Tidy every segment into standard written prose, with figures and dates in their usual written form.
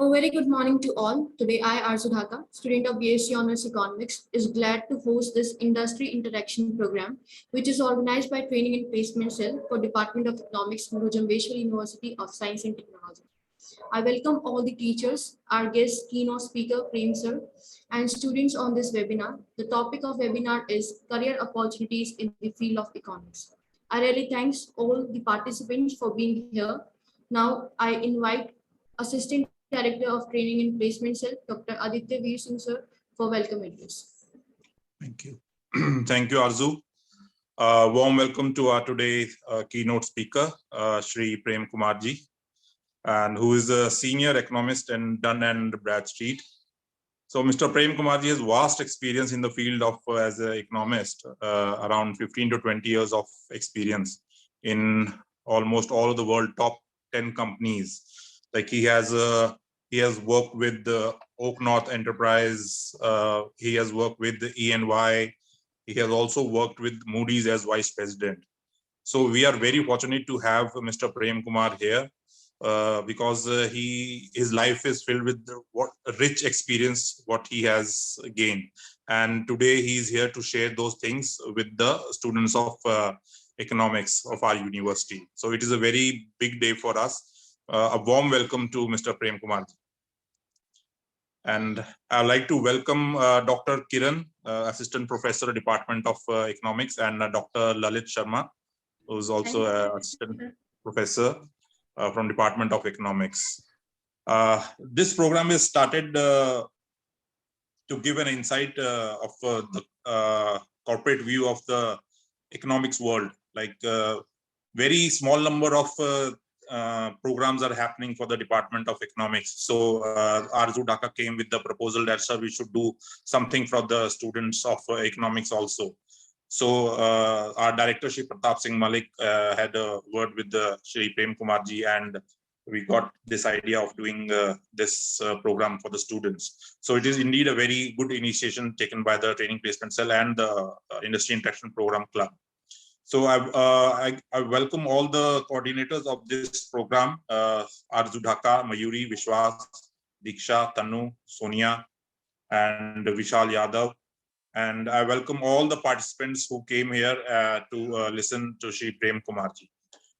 A very good morning to all. Today, I, Arzu Dhaka, student of BSc Honors Economics, is glad to host this industry interaction program, which is organized by Training and Placement Cell for Department of Economics from Jambheshwar University of Science and Technology. I welcome all the teachers, our guest keynote speaker, Prem sir, and students on this webinar. The topic of webinar is career opportunities in the field of economics. I really thanks all the participants for being here. Now, I invite Assistant Director of Training and Placement Cell, Dr. Aditya Veer Singh sir, for welcome address. Thank you. Thank you, Arzu. Warm welcome to our today's keynote speaker, Shri Prem Kumar ji, and who is a senior economist in Dun & Bradstreet. So Mr. Prem Kumar ji has vast experience in the field of as an economist, around 15 to 20 years of experience in almost all of the world top 10 companies. Like he has worked with the Oak North Enterprise. He has worked with the E&Y. He has also worked with Moody's as vice president. So we are very fortunate to have Mr. Prem Kumar here because his life is filled with what rich experience what he has gained. And today he is here to share those things with the students of economics of our university. So it is a very big day for us. A warm welcome to Mr. Prem Kumar. And I'd like to welcome Dr. Kiran, Assistant Professor, Department of Economics, and Dr. Lalit Sharma, who is also an Assistant Professor from Department of Economics. This program is started to give an insight of the corporate view of the economics world. Like very small number of programs are happening for the Department of Economics. So Arzu Dhaka came with the proposal that, sir, we should do something for the students of economics also. So our director, Shri Pratap Singh Malik, had a word with the Shri Prem Kumar ji, and we got this idea of doing this program for the students. So it is indeed a very good initiation taken by the Training Placement Cell and the Industry Interaction Program Club. So I welcome all the coordinators of this program, Arzu Dhaka, Mayuri, Vishwas, Diksha, Tanu, Sonia, and Vishal Yadav. And I welcome all the participants who came here to listen to Shri Prem Kumar ji.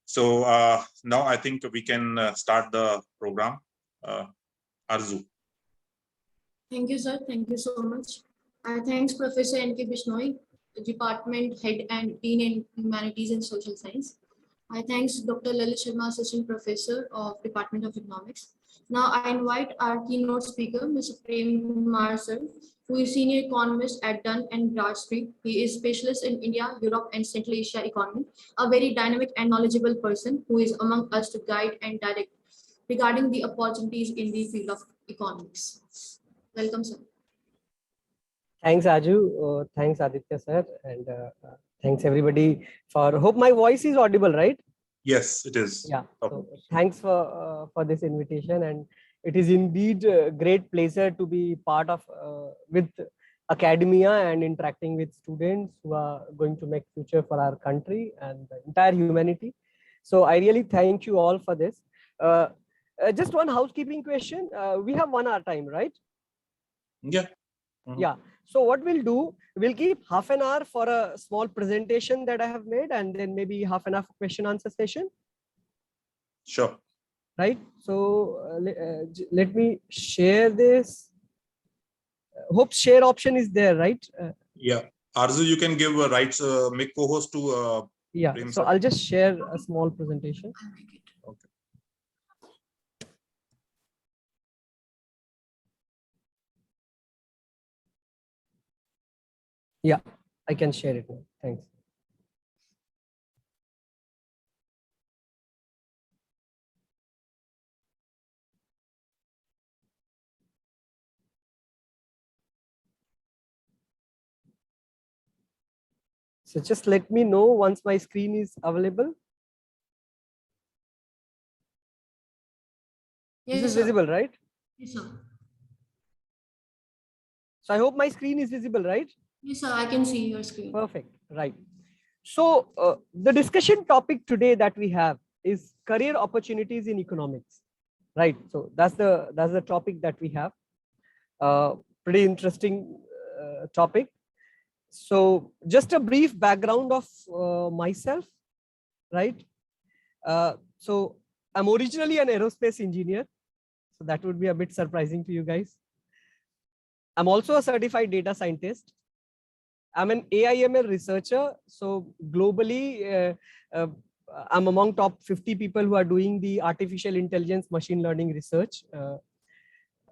So now I think we can start the program. Arzu. Thank you, sir. Thank you so much. Thanks, Professor N.K. Bishnoi, Department Head and Dean in Humanities and Social Science. I thanks Dr. Lalit Sharma, Assistant Professor of Department of Economics. Now I invite our keynote speaker, Mr. Prem Kumar sir, who is Senior Economist at Dun & Bradstreet. He is specialist in India, Europe, and Central Asia economy, a very dynamic and knowledgeable person who is among us to guide and direct regarding the opportunities in the field of economics. Welcome, sir. Thanks, Aju. Thanks, Aditya, sir. And thanks, everybody, for, hope my voice is audible, right? Yes, it is. Yeah. So thanks for this invitation. And it is indeed a great pleasure to be part of with academia and interacting with students who are going to make future for our country and the entire humanity. So I really thank you all for this. Just one housekeeping question. We have 1 hour time, right? Yeah. Yeah. So what we'll do, we'll keep half an hour for a small presentation that I have made, and then maybe half an hour for question answer session. Sure. Right. So let me share this. Hope share option is there, right? Yeah. Arzu, you can give a right make co-host to yeah. Prem, so sir. I'll just share a small presentation. Okay. Yeah, I can share it now. Thanks. So just let me know once my screen is available. Yes, this is sir. visible, right? Yes, sir. So I hope my screen is visible, right? Yes, sir. I can see your screen. Perfect. Right. So the discussion topic today that we have is career opportunities in economics. right? So that's the topic that we have. Pretty interesting topic. So just a brief background of myself, right? So I'm originally an aerospace engineer, so that would be a bit surprising to you guys. I'm also a certified data scientist. I'm an AI/ML researcher. So globally, I'm among top 50 people who are doing the artificial intelligence machine learning research.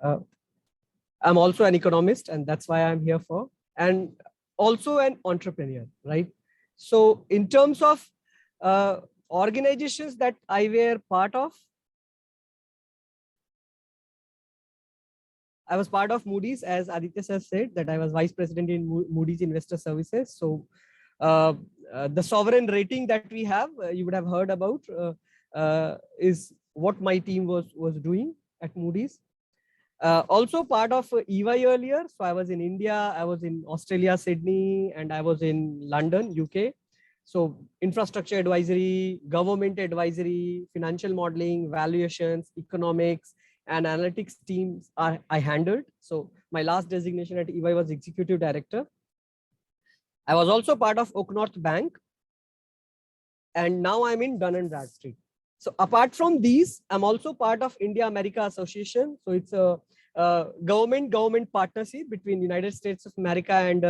I'm also an economist, and that's why I'm here for, and also an entrepreneur, right? So in terms of organizations that I were part of, I was part of Moody's, as Aditya sir said, that I was vice president in Moody's Investor Services. So the sovereign rating that we have, you would have heard about, is what my team was doing at Moody's. Also part of EY earlier. So I was in India, I was in Australia, Sydney, and I was in London, UK. So infrastructure advisory, government advisory, financial modeling, valuations, economics, and analytics teams I handled. So my last designation at EY was executive director. I was also part of Oak North Bank, and now I'm in Dun & Bradstreet. So apart from these, I'm also part of India America Association. So it's a government partnership between United States of America and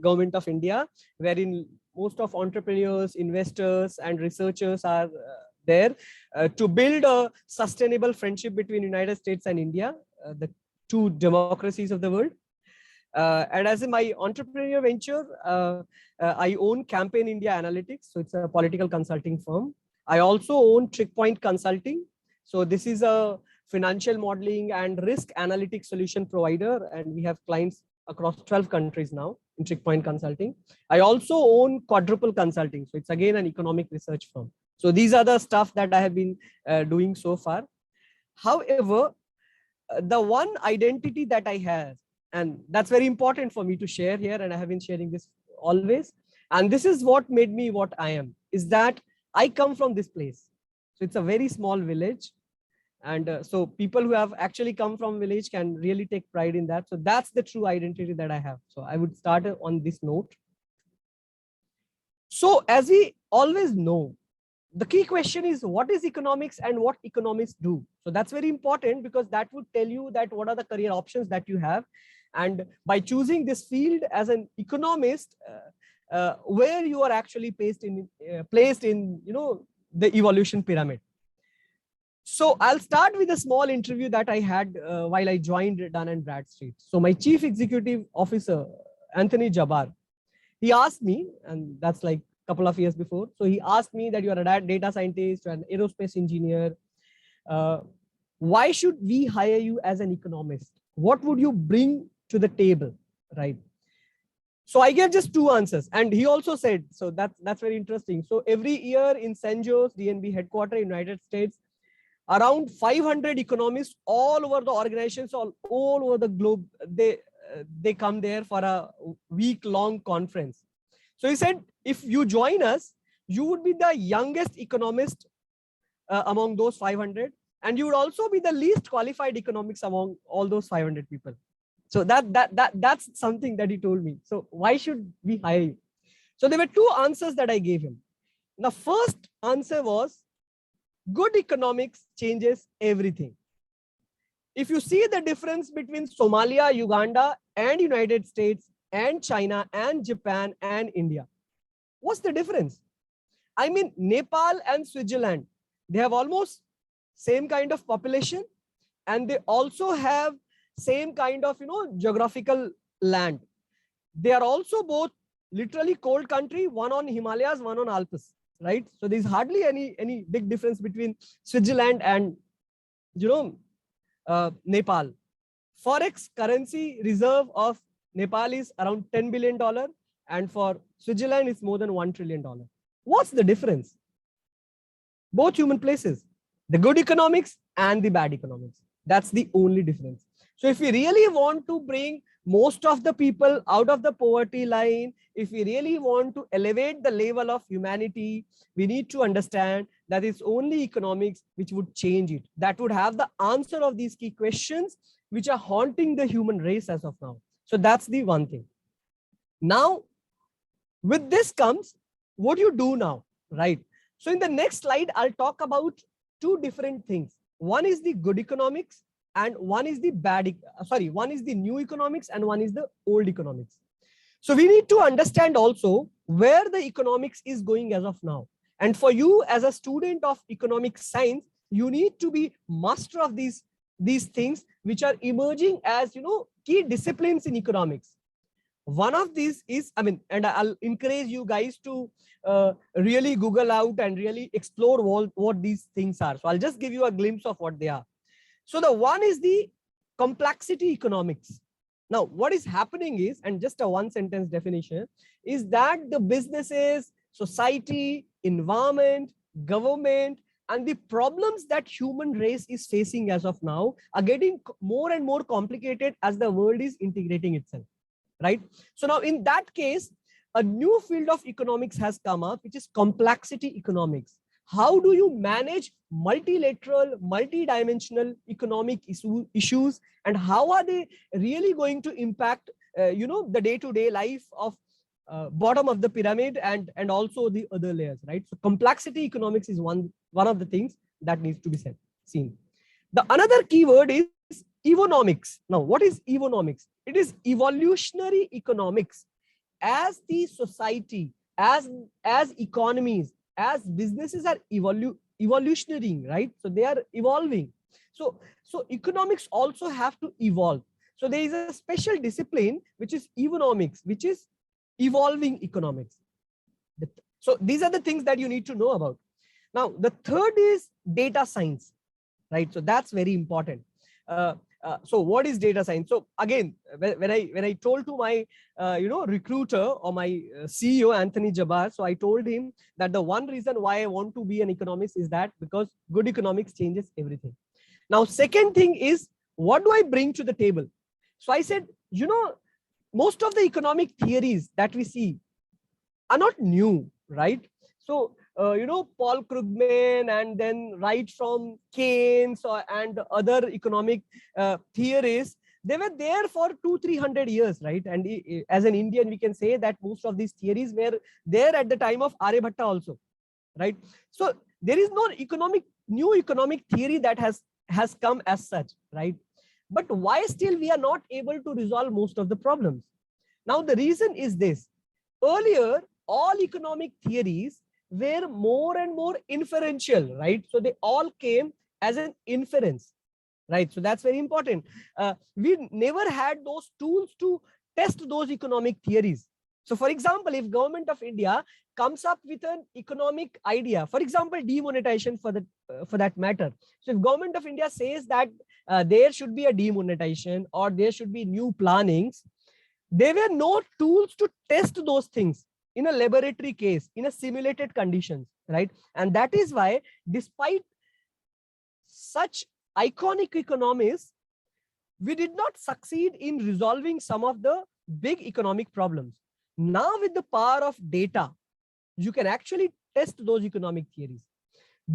government of India, wherein most of entrepreneurs, investors, and researchers are there to build a sustainable friendship between United States and India, the two democracies of the world. And as in my entrepreneurial venture, I own Campaign India Analytics. So it's a political consulting firm. I also own TrickPoint Consulting. So this is a financial modeling and risk analytics solution provider, and we have clients across 12 countries now in TrickPoint Consulting. I also own Quadruple Consulting. So it's again an economic research firm. So these are the stuff that I have been doing so far. However, the one identity that I have, and that's very important for me to share here, and I have been sharing this always, and this is what made me what I am, is that I come from this place. So it's a very small village. And so people who have actually come from village can really take pride in that. So that's the true identity that I have. So I would start on this note. So as we always know, the key question is what is economics and what economists do. So that's very important, because that would tell you that what are the career options that you have. And by choosing this field as an economist, where you are actually placed in the evolution pyramid. So I'll start with a small interview that I had while I joined Dun & Bradstreet. So my chief executive officer, Anthony Jabbar, he asked me, and that's like a couple of years before. So he asked me that you are a data scientist, you're an aerospace engineer. Why should we hire you as an economist? What would you bring to the table, right? So I gave just two answers, and he also said, so that's very interesting. So every year in San Jose, DNB headquarters in United States, around 500 economists all over the organizations, all over the globe, they come there for a week-long conference. So he said, if you join us, you would be the youngest economist among those 500, and you would also be the least qualified economics among all those 500 people. So that's something that he told me. So why should we hire you? So there were two answers that I gave him. The first answer was, good economics changes everything. If you see the difference between Somalia, Uganda, and United States, and China, and Japan, and India, what's the difference? I mean, Nepal and Switzerland, they have almost same kind of population, and they also have same kind of geographical land. They are also both literally cold country, one on Himalayas, one on Alps, right? So there's hardly any big difference between Switzerland and Nepal. Forex currency reserve of Nepal is around $10 billion, and for Switzerland it's more than $1 trillion. What's the difference? Both human places, the good economics and the bad economics. That's the only difference. So if we really want to bring most of the people out of the poverty line. If we really want to elevate the level of humanity, we need to understand that it's only economics which would change it, that would have the answer of these key questions which are haunting the human race as of now. So that's the one thing. Now, with this comes what you do now, right? So in the next slide, I'll talk about two different things. One is the good economics and one is the one is the new economics and one is the old economics. So we need to understand also where the economics is going as of now. And for you as a student of economic science, you need to be master of these things which are emerging as, key disciplines in economics. One of these is, and I'll encourage you guys to really Google out and really explore what these things are. So I'll just give you a glimpse of what they are. So the one is the complexity economics. Now, what is happening is, and just a one sentence definition, is that the businesses, society, environment, government, and the problems that human race is facing as of now are getting more and more complicated as the world is integrating itself, right? So now in that case, a new field of economics has come up, which is complexity economics. How do you manage multilateral, multidimensional economic issues, and how are they really going to impact, the day-to-day life of bottom of the pyramid and also the other layers, right? So complexity economics is one of the things that needs to be seen. The another keyword is economics. Now, what is economics? It is evolutionary economics. As the society, as economies, as businesses are evolutionary, right? So they are evolving. So economics also have to evolve. So there is a special discipline which is economics, which is evolving economics. So these are the things that you need to know about. Now, the third is data science, right? So that's very important. So what is data science? So again, when I told to my recruiter or my CEO Anthony Jabbar, so I told him that the one reason why I want to be an economist is that because good economics changes everything. Now, second thing is, what do I bring to the table? So I said, most of the economic theories that we see are not new, right? So Paul Krugman, and then right from Keynes and other economic theories, they were there for 200-300 years, right? And as an Indian, we can say that most of these theories were there at the time of Aryabhatta also, right? So there is no new economic theory that has come as such, right? But why still we are not able to resolve most of the problems? Now, the reason is this. Earlier, all economic theories were more and more inferential, right? So they all came as an inference, right? So that's very important. We never had those tools to test those economic theories. So for example, if government of India comes up with an economic idea, for example, demonetization for that matter. So if government of India says that there should be a demonetization or there should be new plannings, there were no tools to test those things in a laboratory case, in a simulated conditions, right? And that is why, despite such iconic economists, we did not succeed in resolving some of the big economic problems. Now, with the power of data, you can actually test those economic theories.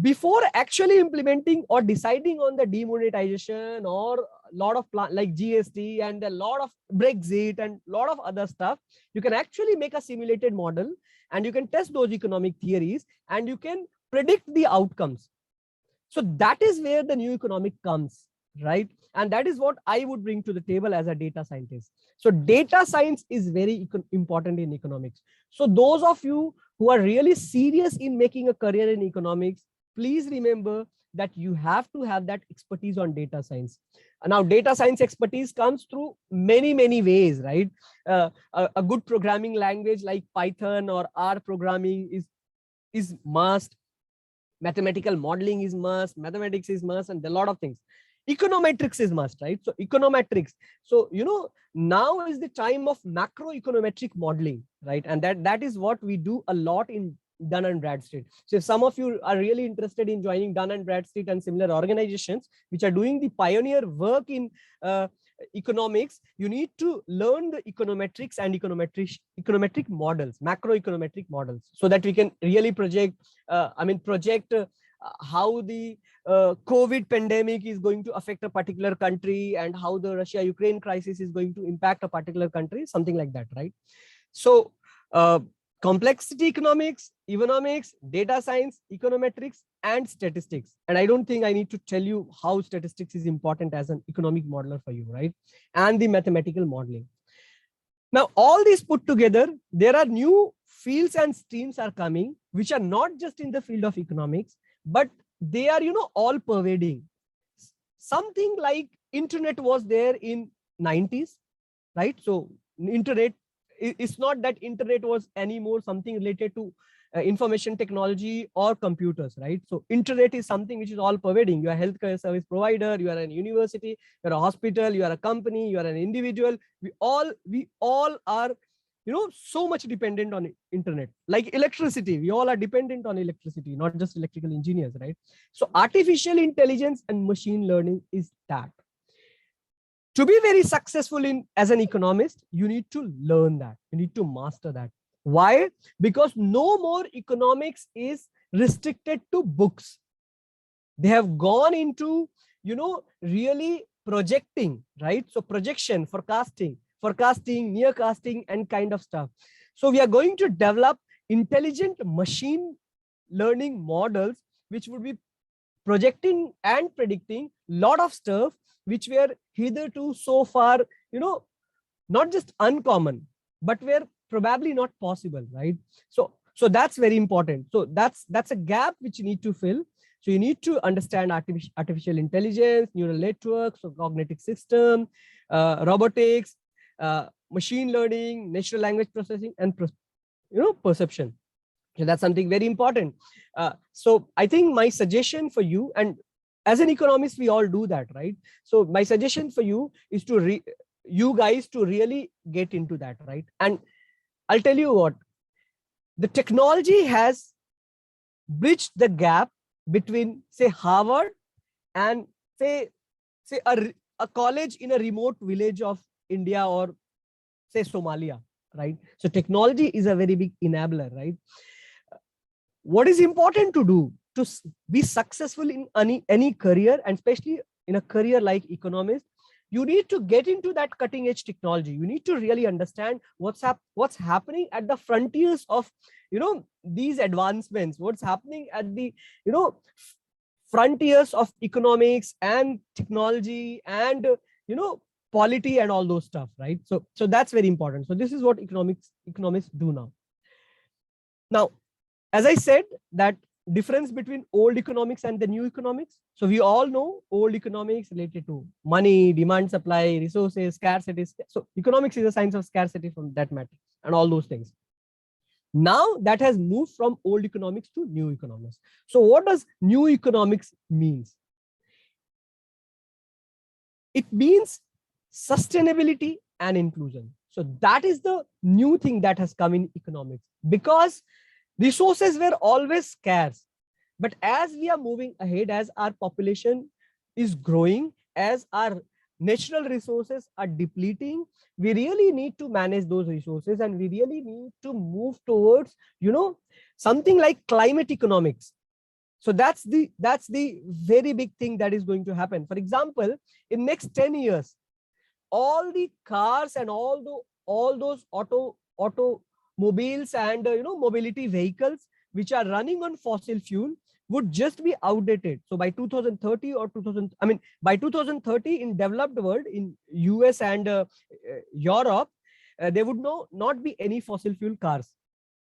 Before actually implementing or deciding on the demonetization or a lot of like GST and a lot of Brexit and a lot of other stuff, you can actually make a simulated model and you can test those economic theories and you can predict the outcomes. So that is where the new economic comes, right? And that is what I would bring to the table as a data scientist. So data science is very important in economics. So those of you who are really serious in making a career in economics, please remember that you have to have that expertise on data science. Now, data science expertise comes through many ways, right? A good programming language like Python or R programming is must. Mathematical modeling is must. Mathematics is must, and a lot of things. Econometrics is must, right? So econometrics. So now is the time of macroeconometric modeling, right? And that is what we do a lot in Dun & Bradstreet. So if some of you are really interested in joining Dun & Bradstreet and similar organizations which are doing the pioneer work in economics, you need to learn the econometrics and econometric models, macroeconometric models, so that we can really project, how the COVID pandemic is going to affect a particular country, and how the Russia-Ukraine crisis is going to impact a particular country, something like that, right? So complexity economics, economics, data science, econometrics, and statistics. And I don't think I need to tell you how statistics is important as an economic modeler for you, right? And the mathematical modeling. Now, all these put together, there are new fields and streams are coming, which are not just in the field of economics, but they are, all pervading. Something like internet was there in 90s, right? So internet, it's not that internet was anymore something related to information technology or computers, right? So internet is something which is all pervading. You are a healthcare service provider, you are a university, you are a hospital, you are a company, you are an individual. We all are, so much dependent on internet. Like electricity, we all are dependent on electricity, not just electrical engineers, right? So artificial intelligence and machine learning is that. To be very successful as an economist, you need to learn that. You need to master that. Why? Because no more economics is restricted to books. They have gone into, really projecting, right? So projection, forecasting, nearcasting, and kind of stuff. So we are going to develop intelligent machine learning models, which would be projecting and predicting a lot of stuff which were hitherto so far, not just uncommon, but were probably not possible, right? So that's very important. So that's a gap which you need to fill. So you need to understand artificial intelligence, neural networks, so cognitive system, robotics, machine learning, natural language processing, and perception. So that's something very important. So I think my suggestion for you, and as an economist, we all do that, right? So my suggestion for you is to you guys to really get into that, right? And I'll tell you what, the technology has bridged the gap between, say, Harvard and say a college in a remote village of India, or say Somalia, right? So technology is a very big enabler, right? What is important to do to be successful in any career, and especially in a career like economist, you need to get into that cutting edge technology. You need to really understand what's happening at the frontiers of, these advancements, what's happening at the, frontiers of economics and technology and, polity and all those stuff, right? So that's very important. So this is what economists do now. Now, as I said, that difference between old economics and the new economics. So we all know old economics related to money, demand, supply, resources, scarcity. So economics is a science of scarcity from that matter and all those things. Now that has moved from old economics to new economics. So what does new economics means? It means sustainability and inclusion. So that is the new thing that has come in economics, because resources were always scarce. But as we are moving ahead, as our population is growing, as our natural resources are depleting, we really need to manage those resources, and we really need to move towards, something like climate economics. So that's the very big thing that is going to happen. For example, in next 10 years, all the cars and all those automobiles and mobility vehicles which are running on fossil fuel would just be outdated. So by 2030 or by 2030 in developed world, in US and Europe, there would not be any fossil fuel cars.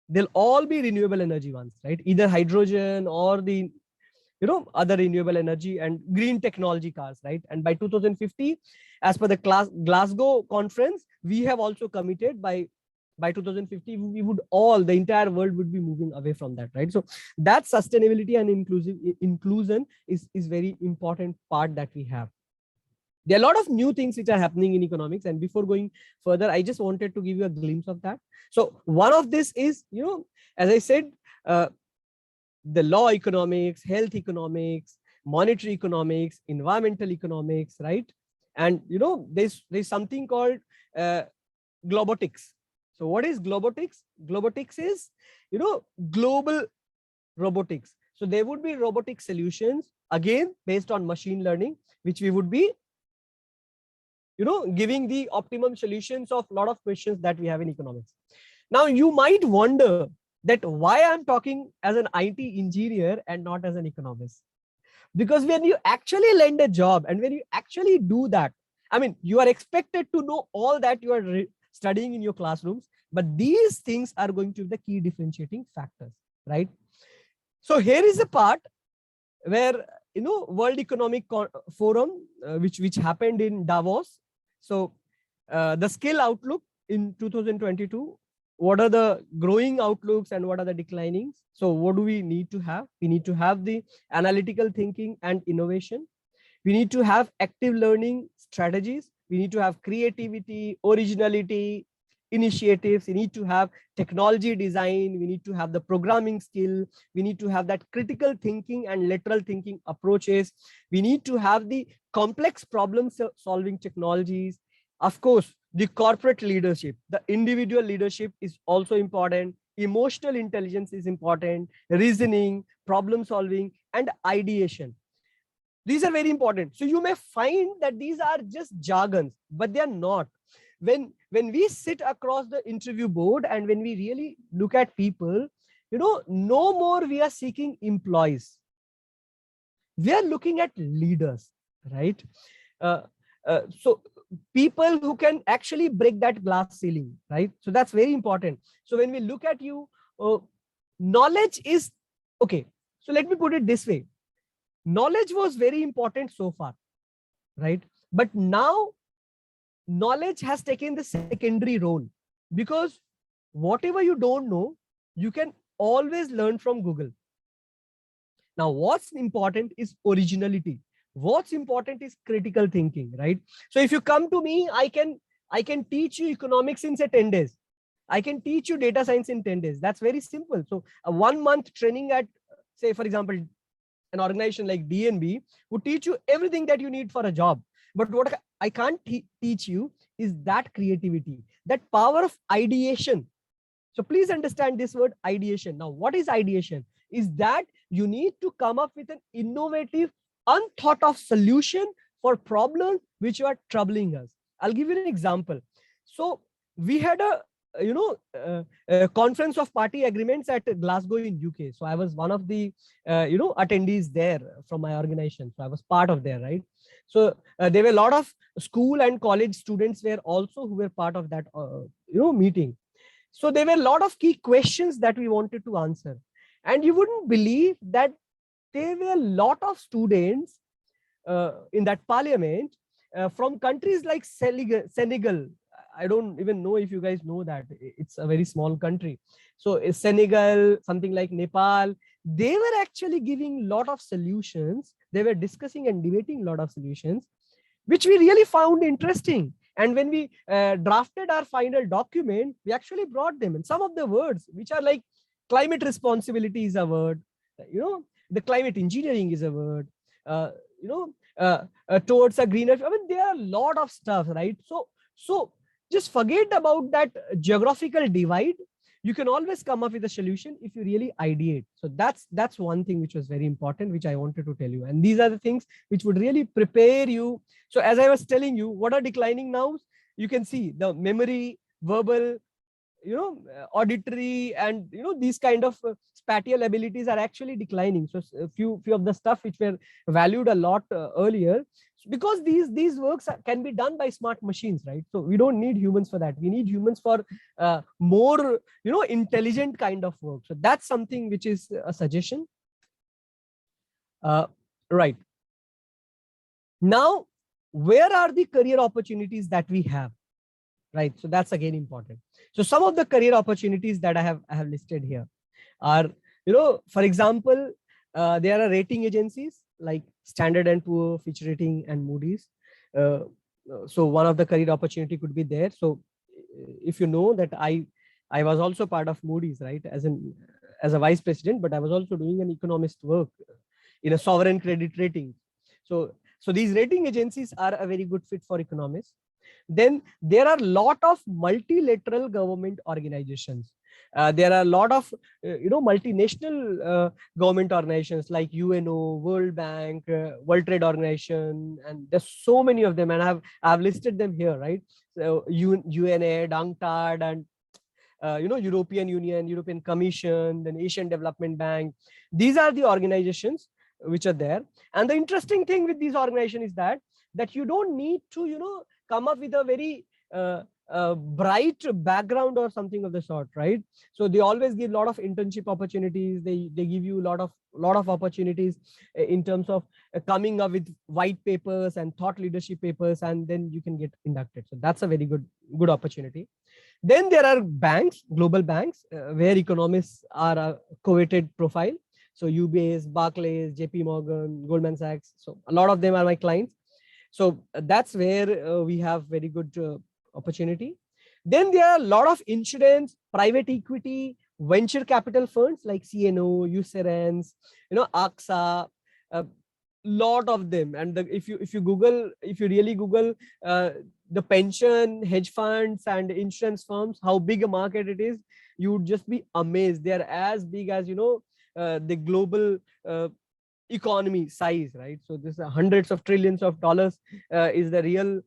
They'll all be renewable energy ones, right? Either hydrogen or the other renewable energy and green technology cars, right? And by 2050, as per the Glasgow conference, we have also committed by 2050, the entire world would be moving away from that, right? So that sustainability and inclusion is very important part that we have. There are a lot of new things which are happening in economics, and before going further, I just wanted to give you a glimpse of that. So one of this is, as I said, the law economics, health economics, monetary economics, environmental economics, right? And there's something called globotics. So what is globotics? Globotics is global robotics. So there would be robotic solutions, again based on machine learning, which we would be giving the optimum solutions of a lot of questions that we have in economics. Now you might wonder that why I'm talking as an IT engineer and not as an economist. Because when you actually land a job and when you actually do that, I mean, you are expected to know all that you are studying in your classrooms, but these things are going to be the key differentiating factors, right? So here is a part where World Economic Forum, which happened in Davos. So the skill outlook in 2022. What are the growing outlooks and what are the declining? So what do we need to have? We need to have the analytical thinking and innovation. We need to have active learning strategies. We need to have creativity, originality, initiatives. We need to have technology design. We need to have the programming skill. We need to have that critical thinking and lateral thinking approaches. We need to have the complex problem solving technologies. Of course, the corporate leadership, the individual leadership is also important. Emotional intelligence is important. Reasoning, problem solving, and ideation. These are very important. So you may find that these are just jargons, but they are not. When we sit across the interview board and when we really look at people, no more we are seeking employees. We are looking at leaders, right? So people who can actually break that glass ceiling, right? So that's very important. So when we look at you, knowledge is okay. So let me put it this way. Knowledge was very important so far, right? But now knowledge has taken the secondary role, because whatever you don't know, you can always learn from Google. Now, what's important is originality. What's important is critical thinking, right? So if you come to me, I can teach you economics in say 10 days. I can teach you data science in 10 days. That's very simple. So a 1 month training at, say, for example, an organization like DNB would teach you everything that you need for a job. But what I can't teach you is that creativity, that power of ideation. So please understand this word ideation. Now, what is ideation? Is that you need to come up with an innovative, unthought of solution for problems which are troubling us. I'll give you an example. So we had a conference of party agreements at Glasgow in UK. So I was one of the attendees there from my organization. So I was part of there, right? So there were a lot of school and college students were also who were part of that meeting. So there were a lot of key questions that we wanted to answer, and you wouldn't believe that there were a lot of students in that parliament from countries like Senegal. I don't even know if you guys know that. It's a very small country. So Senegal, something like Nepal, they were actually giving a lot of solutions. They were discussing and debating a lot of solutions, which we really found interesting. And when we drafted our final document, we actually brought them. And some of the words, which are like climate responsibility is a word, the climate engineering is a word, towards a greener. I mean, there are a lot of stuff, right? So just forget about that geographical divide. You can always come up with a solution if you really ideate. So that's one thing which was very important, which I wanted to tell you. And these are the things which would really prepare you. So as I was telling you, what are declining now? You can see the memory, verbal, auditory, and these kind of spatial abilities are actually declining. So a few of the stuff which were valued a lot earlier, because these works can be done by smart machines, right? So we don't need humans for that. We need humans for more intelligent kind of work. So that's something which is a suggestion. Right now, where are the career opportunities that we have? Right, so that's again important. So some of the career opportunities that I have listed here are, for example, there are rating agencies like Standard & Poor, Fitch Rating, and Moody's. So one of the career opportunity could be there. So if you know that I was also part of Moody's, right, as a vice president, but I was also doing an economist work in a sovereign credit rating. So So these rating agencies are a very good fit for economists. Then there are a lot of multilateral government organizations. There are a lot of multinational government organizations like UNO, World Bank, World Trade Organization, and there's so many of them, and I've listed them here, right? So UNAID, UNCTAD, and European Union, European Commission, then Asian Development Bank. These are the organizations which are there. And the interesting thing with these organizations is that you don't need to come up with a very bright background or something of the sort, right? So they always give a lot of internship opportunities. They give you a lot of opportunities in terms of coming up with white papers and thought leadership papers, and then you can get inducted. So that's a very good opportunity. Then there are banks, global banks, where economists are a coveted profile. So UBS, Barclays, JP Morgan, Goldman Sachs. So a lot of them are my clients. So that's where we have very good opportunity. Then there are a lot of insurance, private equity, venture capital funds like CNO, USRNs, AXA, lot of them. And if you really Google the pension, hedge funds, and insurance firms, how big a market it is, you would just be amazed. They are as big as the global economy size, right? So this hundreds of trillions of dollars is the real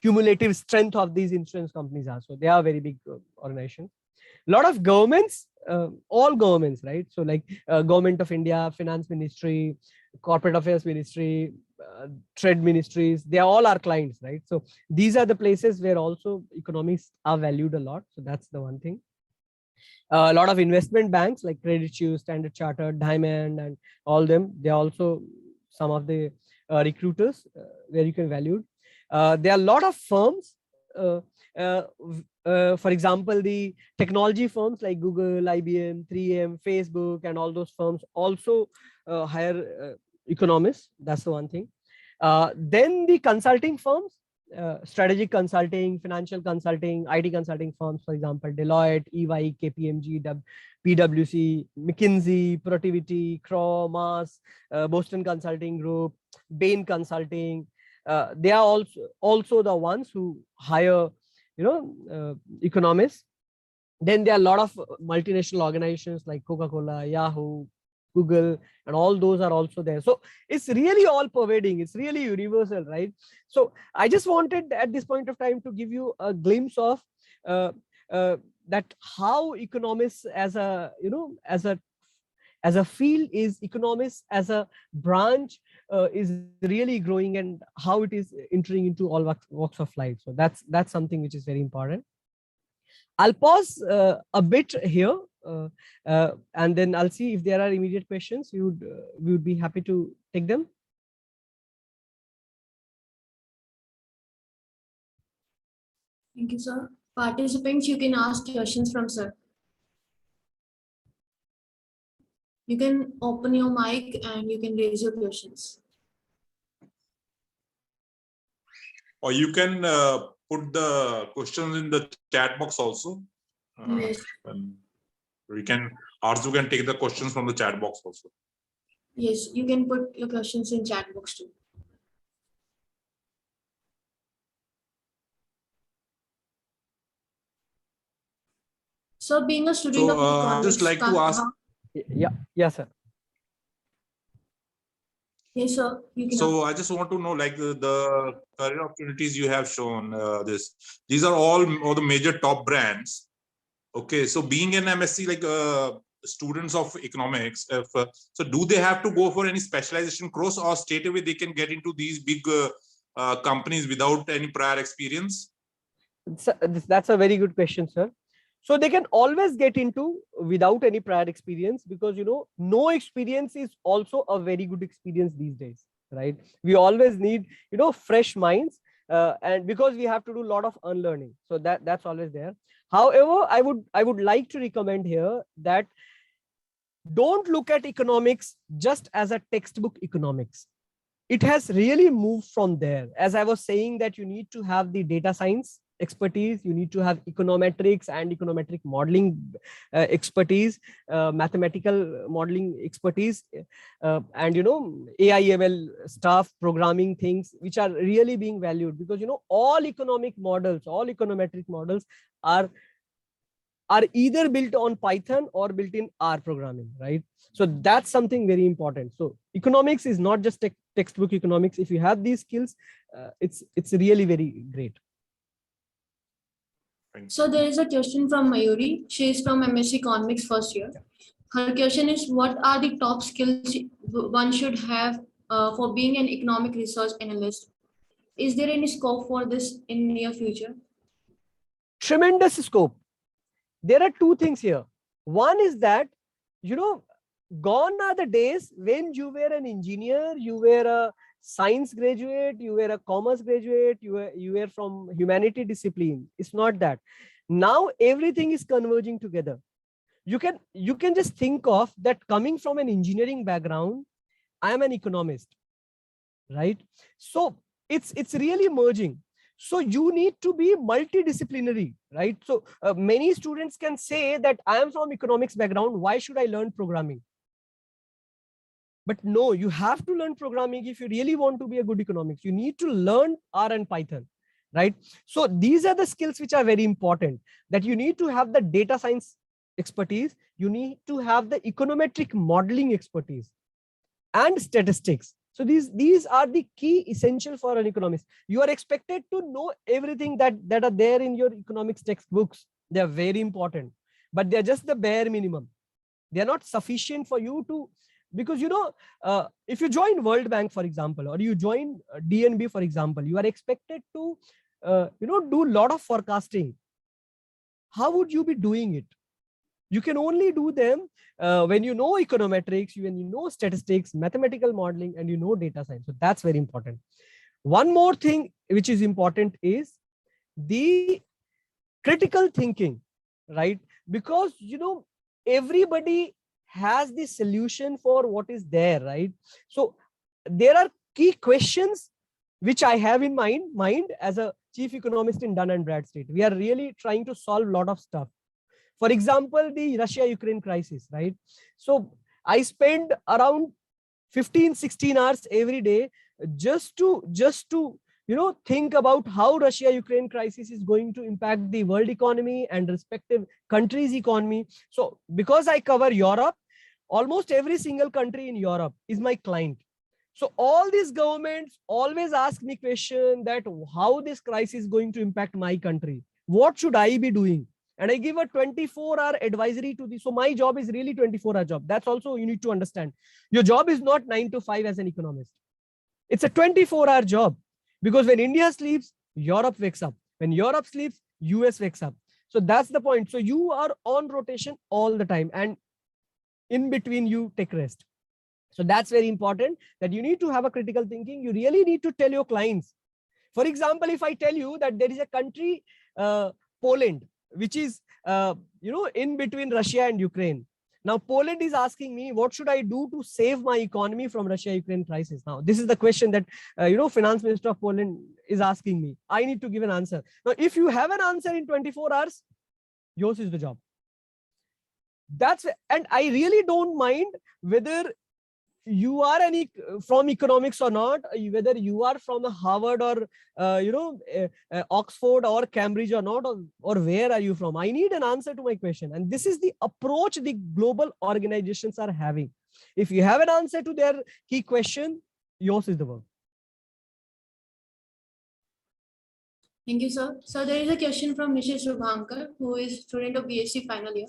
cumulative strength of these insurance companies are. So they are very big organizations. A lot of governments, all governments, right? So like Government of India, Finance Ministry, Corporate Affairs Ministry, Trade Ministries, they all are clients, right? So these are the places where also economists are valued a lot. So that's the one thing. A lot of investment banks like Credit Suisse, Standard Chartered, Diamond, and all them, they're also some of the recruiters where you can value. There are a lot of firms, for example, the technology firms like Google, IBM, 3M, Facebook, and all those firms also hire economists. That's the one thing. Then the consulting firms, strategic consulting, financial consulting, IT consulting firms, for example, Deloitte, EY, KPMG, PwC, McKinsey, Protiviti, Crowe, Mars, Boston Consulting Group, Bain Consulting. They are also the ones who hire economists. Then there are a lot of multinational organizations like Coca-Cola, Yahoo, Google, and all those are also there. So it's really all pervading. It's really universal, right? So I just wanted at this point of time to give you a glimpse of that how economists as a field is, economics as a branch is really growing, and how it is entering into all walks of life. So that's something which is very important. I'll pause a bit here, and then I'll see if there are immediate questions. We would be happy to take them. Thank you, sir. Participants, you can ask questions from sir. You can open your mic and you can raise your questions. Or you can put the questions in the chat box also. Yes. Arzu can take the questions from the chat box also. Yes, you can put your questions in chat box too. So being a student of economics, just like to ask. Yeah, sir. Yes, sir. So I just want to know, like the career opportunities you have shown. These are all the major top brands. Okay, so being an MSc, like students of economics, so do they have to go for any specialization course, or straight away they can get into these big companies without any prior experience? That's a very good question, sir. So they can always get into without any prior experience, because no experience is also a very good experience these days, right? We always need fresh minds, and because we have to do a lot of unlearning. So that's always there. However, I would like to recommend here that don't look at economics just as a textbook economics. It has really moved from there. As I was saying, that you need to have the data science expertise, you need to have econometrics and econometric modeling expertise, mathematical modeling expertise, and AI ML stuff, programming things, which are really being valued, because all economic models, all econometric models are either built on Python or built in R programming, right? So that's something very important. So economics is not just textbook economics. If you have these skills, it's really very great. So there is a question from Mayuri. She is from MSc Economics first year. Her question is, what are the top skills one should have for being an economic research analyst? Is there any scope for this in near future? Tremendous scope. There are two things here. One is that, gone are the days when you were an engineer, you were a science graduate, you were a commerce graduate, you were from humanity discipline. It's not that. Now everything is converging together. You can just think of that, coming from an engineering background, I am an economist, right? So it's really merging. So you need to be multidisciplinary, right? So many students can say that I am from economics background, why should I learn programming? But no, you have to learn programming if you really want to be a good economics. You need to learn R and Python, right? So these are the skills which are very important, that you need to have the data science expertise, you need to have the econometric modeling expertise and statistics. So these are the key essential for an economist. You are expected to know everything that are there in your economics textbooks. They are very important, but they are just the bare minimum. They are not sufficient for you to, because if you join World Bank, for example, or you join DNB, for example, you are expected to do a lot of forecasting. How would you be doing it? You can only do them when you know econometrics, when you know statistics, mathematical modeling, and you know data science. So that's very important. One more thing which is important is the critical thinking, right? Because everybody has the solution for what is there, right? So there are key questions which I have in mind as a chief economist in Dun & Bradstreet. We are really trying to solve a lot of stuff. For example, the Russia-Ukraine crisis, right? So I spend around 15-16 hours every day just to think about how Russia-Ukraine crisis is going to impact the world economy and respective countries' economy. So because I cover Europe, almost every single country in Europe is my client. So all these governments always ask me question that how this crisis is going to impact my country. What should I be doing? And I give a 24-hour advisory to this. So my job is really 24-hour job. That's also you need to understand. Your job is not 9 to 5 as an economist. It's a 24-hour job, because when India sleeps, Europe wakes up. When Europe sleeps, US wakes up. So that's the point. So you are on rotation all the time, and in between you take rest. So that's very important, that you need to have a critical thinking. You really need to tell your clients. For example, if I tell you that there is a country, Poland, which is in between Russia and Ukraine. Now Poland is asking me, what should I do to save my economy from Russia-Ukraine crisis? Now this is the question that Finance Minister of Poland is asking me. I need to give an answer. Now if you have an answer in 24 hours, yours is the job. And I really don't mind whether you are from economics or not, whether you are from Harvard or Oxford or Cambridge or not, or where are you from. I need an answer to my question, and this is the approach the global organizations are having. If you have an answer to their key question, yours is the work. Thank you, sir. So there is a question from Mr. Shubhankar, who is student of BSc final year.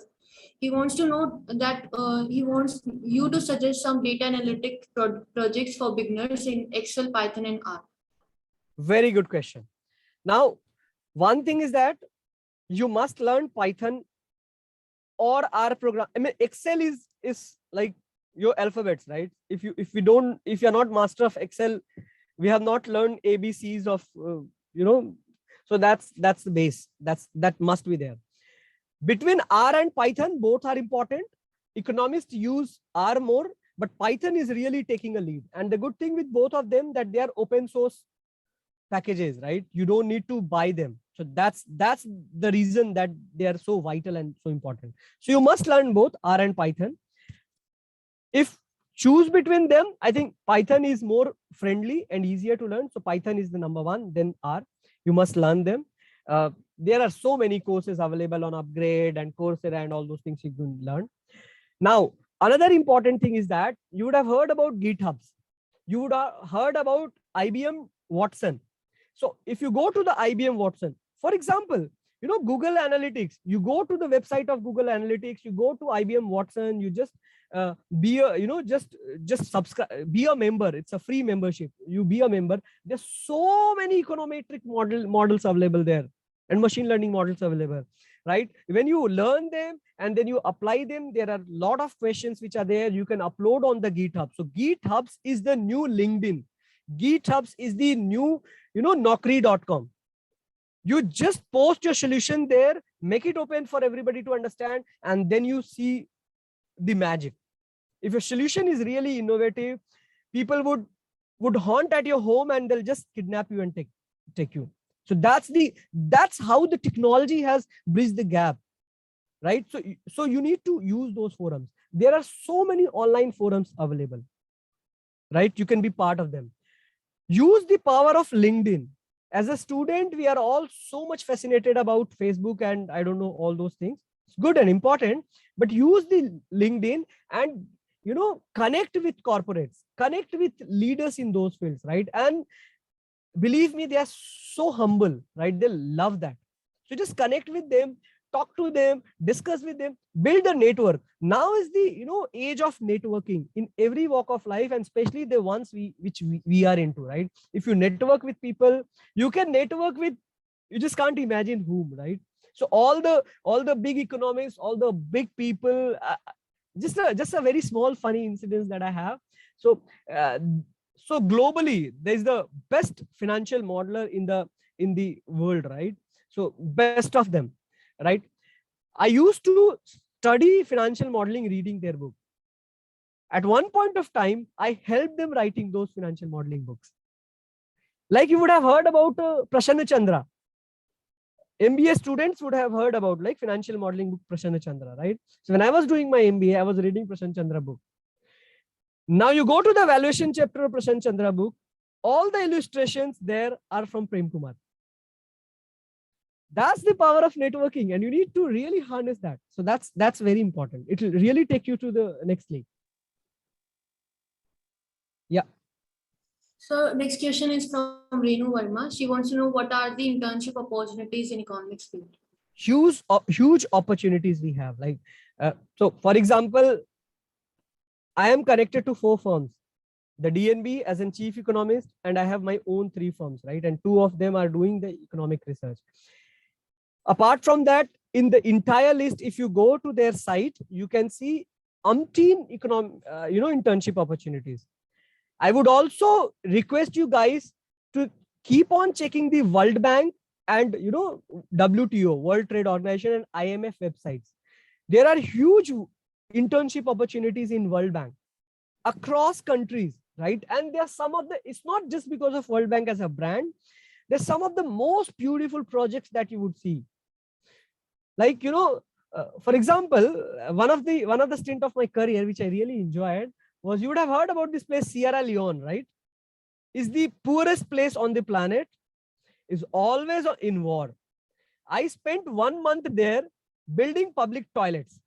He wants to know that he wants you to suggest some data analytic projects for beginners in Excel, Python, and R. Very good question. Now, one thing is that you must learn Python or R program. I mean, Excel is like your alphabets, right? If you're not master of Excel, we have not learned ABCs of So that's the base. That must be there. Between R and Python, both are important. Economists use R more, but Python is really taking a lead. And the good thing with both of them that they are open source packages, right? You don't need to buy them. So that's the reason that they are so vital and so important. So you must learn both R and Python. If choose between them, I think Python is more friendly and easier to learn. So Python is the number one, then R. You must learn them. There are so many courses available on Upgrade and Coursera and all those things you can learn. Now, another important thing is that you would have heard about GitHubs. You would have heard about IBM Watson. So if you go to the IBM Watson, for example, you know, Google Analytics, you go to the website of Google Analytics, you go to IBM Watson, you just be a, you know, just subscribe, be a member. It's a free membership. You be a member. There's so many econometric models available there and machine learning models available, right? When you learn them and then you apply them, there are a lot of questions which are there. You can upload on the GitHub. So GitHubs is the new LinkedIn. GitHubs is the new, you know, Naukri.com. You just post your solution there, make it open for everybody to understand, and then you see the magic. If your solution is really innovative, people would haunt at your home and they'll just kidnap you and take you. So that's how the technology has bridged the gap, right? So you need to use those forums. There are so many online forums available, right? You can be part of them. Use the power of LinkedIn. As a student, we are all so much fascinated about Facebook and I don't know, all those things. It's good and important, but use the LinkedIn and, you know, connect with corporates, connect with leaders in those fields, right? And believe me, they are so humble, right? They love that. So just connect with them, talk to them, discuss with them, build a network. Now is the, you know, age of networking in every walk of life, and especially the ones which we are into, right? If you network with people, you can network with, you just can't imagine whom, right? So all the big economists, all the big people, just a very small funny incidents that I have. So so globally, there's the best financial modeler in the world, right? So best of them, right? I used to study financial modeling reading their book. At one point of time, I helped them writing those financial modeling books. Like you would have heard about Prasanna Chandra. MBA students would have heard about like financial modeling book Prasanna Chandra, right? So when I was doing my MBA, I was reading Prasanna Chandra book. Now you go to the valuation chapter of Prasanna Chandra book, all the illustrations there are from Prem Kumar. That's the power of networking, and you need to really harness that. So that's very important. It will really take you to the next league. Yeah. So next question is from Renu Verma. She wants to know what are the internship opportunities in economics field? Huge opportunities we have. Like so, for example, I am connected to 4 firms. The DNB as a chief economist, and I have my own 3 firms, right? And 2 of them are doing the economic research. Apart from that, in the entire list, if you go to their site, you can see umpteen internship opportunities. I would also request you guys to keep on checking the World Bank and, you know, WTO, World Trade Organization, and IMF websites. There are huge internship opportunities in World Bank across countries, right? And there are some of the, it's not just because of World Bank as a brand. There's some of the most beautiful projects that you would see. Like, you know, for example, one of the stint of my career, which I really enjoyed, was, you would have heard about this place, Sierra Leone, right? Is the poorest place on the planet, is always in war. I spent 1 month there building public toilets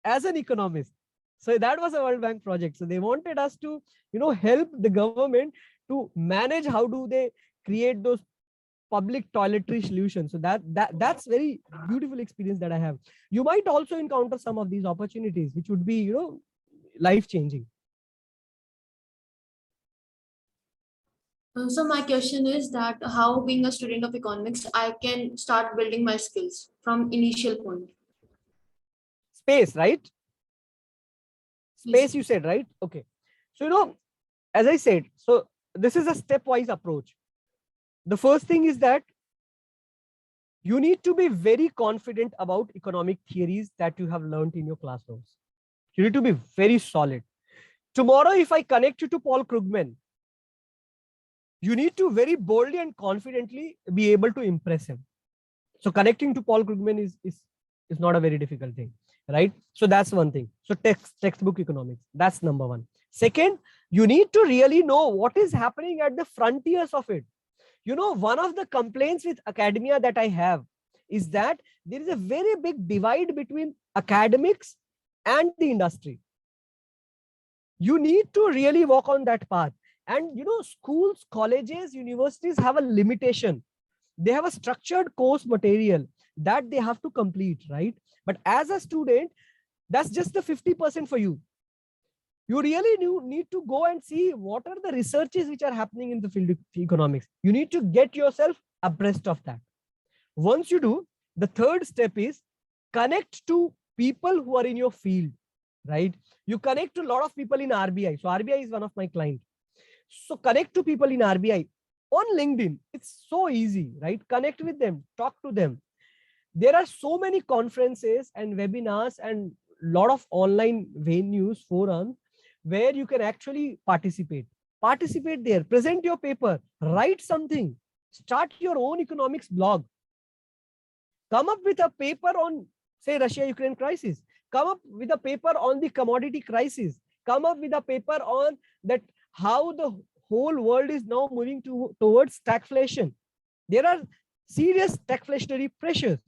as an economist. So that was a World Bank project. So they wanted us to, you know, help the government to manage how do they create those public toiletry solutions. So that's very beautiful experience that I have. You might also encounter some of these opportunities, which would be, you know, life-changing. So my question is that how, being a student of economics, I can start building my skills from initial point. Space, right? Yes. Space, you said, right? Okay. So, you know, as I said, so this is a stepwise approach. The first thing is that you need to be very confident about economic theories that you have learned in your classrooms. You need to be very solid. Tomorrow, if I connect you to Paul Krugman, you need to very boldly and confidently be able to impress him. So connecting to Paul Krugman is not a very difficult thing, right? So that's one thing. So textbook economics, that's number one. Second, you need to really know what is happening at the frontiers of it. You know, one of the complaints with academia that I have is that there is a very big divide between academics and the industry. You need to really walk on that path. And you know, schools, colleges, universities have a limitation. They have a structured course material that they have to complete, right? But as a student, that's just the 50% for you. You really need to go and see what are the researches which are happening in the field of economics. You need to get yourself abreast of that. Once you do, the third step is connect to people who are in your field, right? You connect to a lot of people in RBI. So RBI is one of my clients. So connect to people in RBI on LinkedIn. It's so easy, right? Connect with them, talk to them. There are so many conferences and webinars and a lot of online venues, forums, where you can actually participate. Participate there, present your paper, write something, start your own economics blog. Come up with a paper on, say, Russia-Ukraine crisis. Come up with a paper on the commodity crisis. Come up with a paper on that how the whole world is now moving towards stagflation. There are serious stagflationary pressures.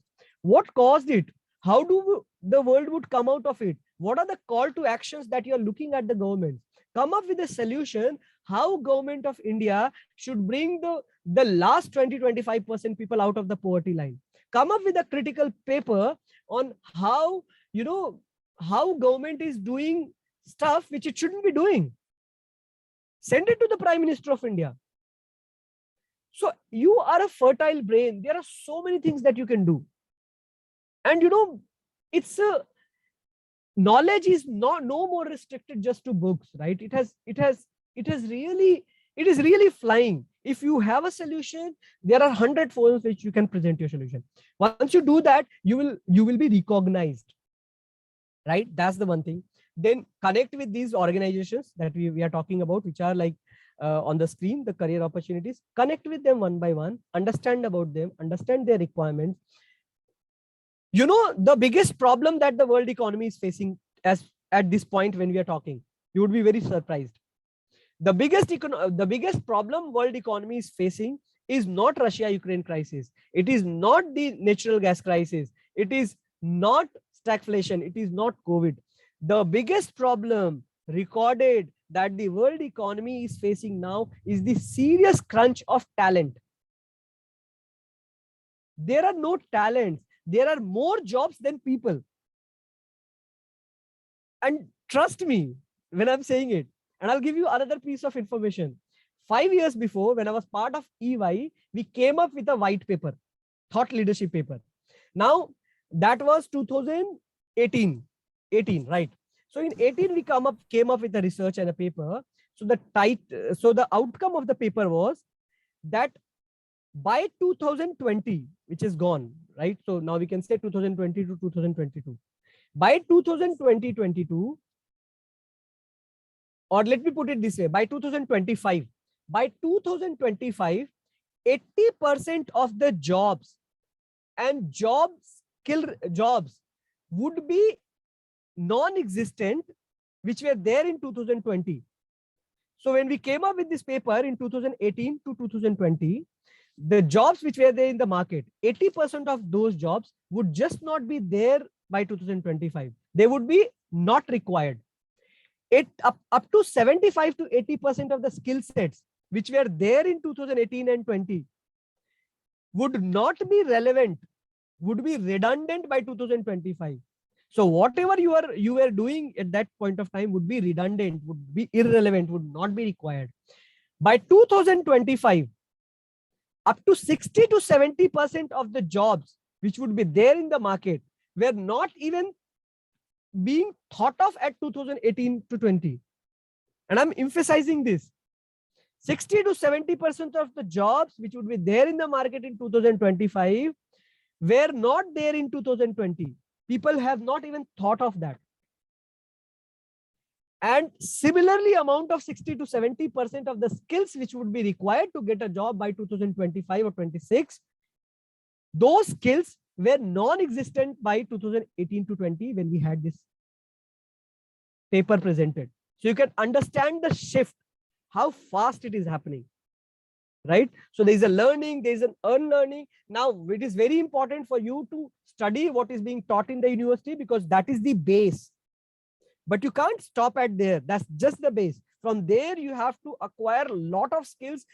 What caused it? How do the world would come out of it? What are the call to actions that you're looking at the government? Come up with a solution how government of India should bring the last 20-25% people out of the poverty line. Come up with a critical paper on how, you know, how government is doing stuff which it shouldn't be doing. Send it to the Prime Minister of India. So you are a fertile brain. There are so many things that you can do. And you know, it's a knowledge is no more restricted just to books, right? It is really flying. If you have a solution, there are 100 forums which you can present your solution. Once you do that, you will be recognized, right? That's the one thing. Then connect with these organizations that we are talking about, which are like on the screen, the career opportunities. Connect with them one by one, understand about them, understand their requirements. You know, the biggest problem that the world economy is facing at this point when we are talking, you would be very surprised. The biggest problem world economy is facing is not Russia-Ukraine crisis. It is not the natural gas crisis. It is not stagflation. It is not COVID. The biggest problem recorded that the world economy is facing now is the serious crunch of talent. There are no talents. There are more jobs than people. And trust me when I'm saying it. And I'll give you another piece of information. 5 years before, when I was part of EY, we came up with a white paper, thought leadership paper. Now, that was 2018, right? So in 18, we came up with a research and a paper. So the outcome of the paper was that by 2020, which is gone, right? So now we can say 2020 to 2022. By 2022, or let me put it this way, by 2025, 80% of the jobs and skill jobs would be non-existent, which were there in 2020. So when we came up with this paper in 2018 to 2020, the jobs which were there in the market, 80% of those jobs would just not be there by 2025. They would be not required. Up to 75 to 80% of the skill sets which were there in 2018 and 20 would not be relevant, would be redundant by 2025. So whatever you were doing at that point of time would be redundant, would be irrelevant, would not be required. By 2025, up to 60 to 70% of the jobs which would be there in the market were not even being thought of at 2018 to 20. And I'm emphasizing this. 60 to 70% of the jobs which would be there in the market in 2025 were not there in 2020. People have not even thought of that. And similarly, amount of 60 to 70% of the skills which would be required to get a job by 2025 or 26, those skills were non-existent by 2018 to 20 when we had this paper presented. So you can understand the shift, how fast it is happening, right? So there is a learning, there is an unlearning. Now it is very important for you to study what is being taught in the university, because that is the base. But you can't stop at there. That's just the base. From there, you have to acquire a lot of skills.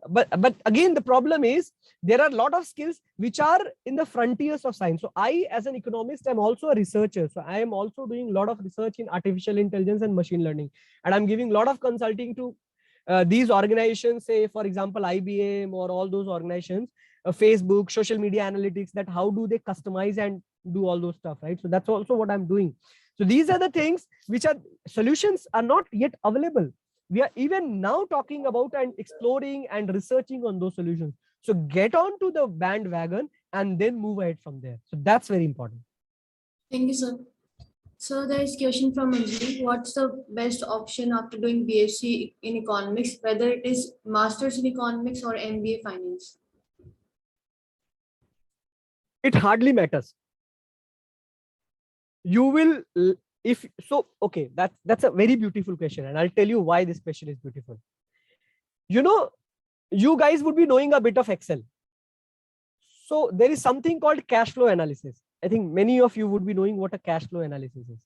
But again, the problem is there are a lot of skills which are in the frontiers of science. So I, as an economist, am also a researcher. So I am also doing a lot of research in artificial intelligence and machine learning. And I'm giving a lot of consulting to these organizations, say, for example, IBM or all those organizations, Facebook, social media analytics, that how do they customize and do all those stuff, right? So that's also what I'm doing. So these are the things which are solutions are not yet available. We are even now talking about and exploring and researching on those solutions. So get on to the bandwagon and then move ahead from there. So that's very important. Thank you, sir. So there is question from Anjali. What's the best option after doing BSc in economics, whether it is Masters in economics or MBA finance? It hardly matters. You will, if so, okay, that's a very beautiful question, and I'll tell you why this question is beautiful. You know, you guys would be knowing a bit of Excel. So there is something called cash flow analysis. I think many of you would be knowing what a cash flow analysis is.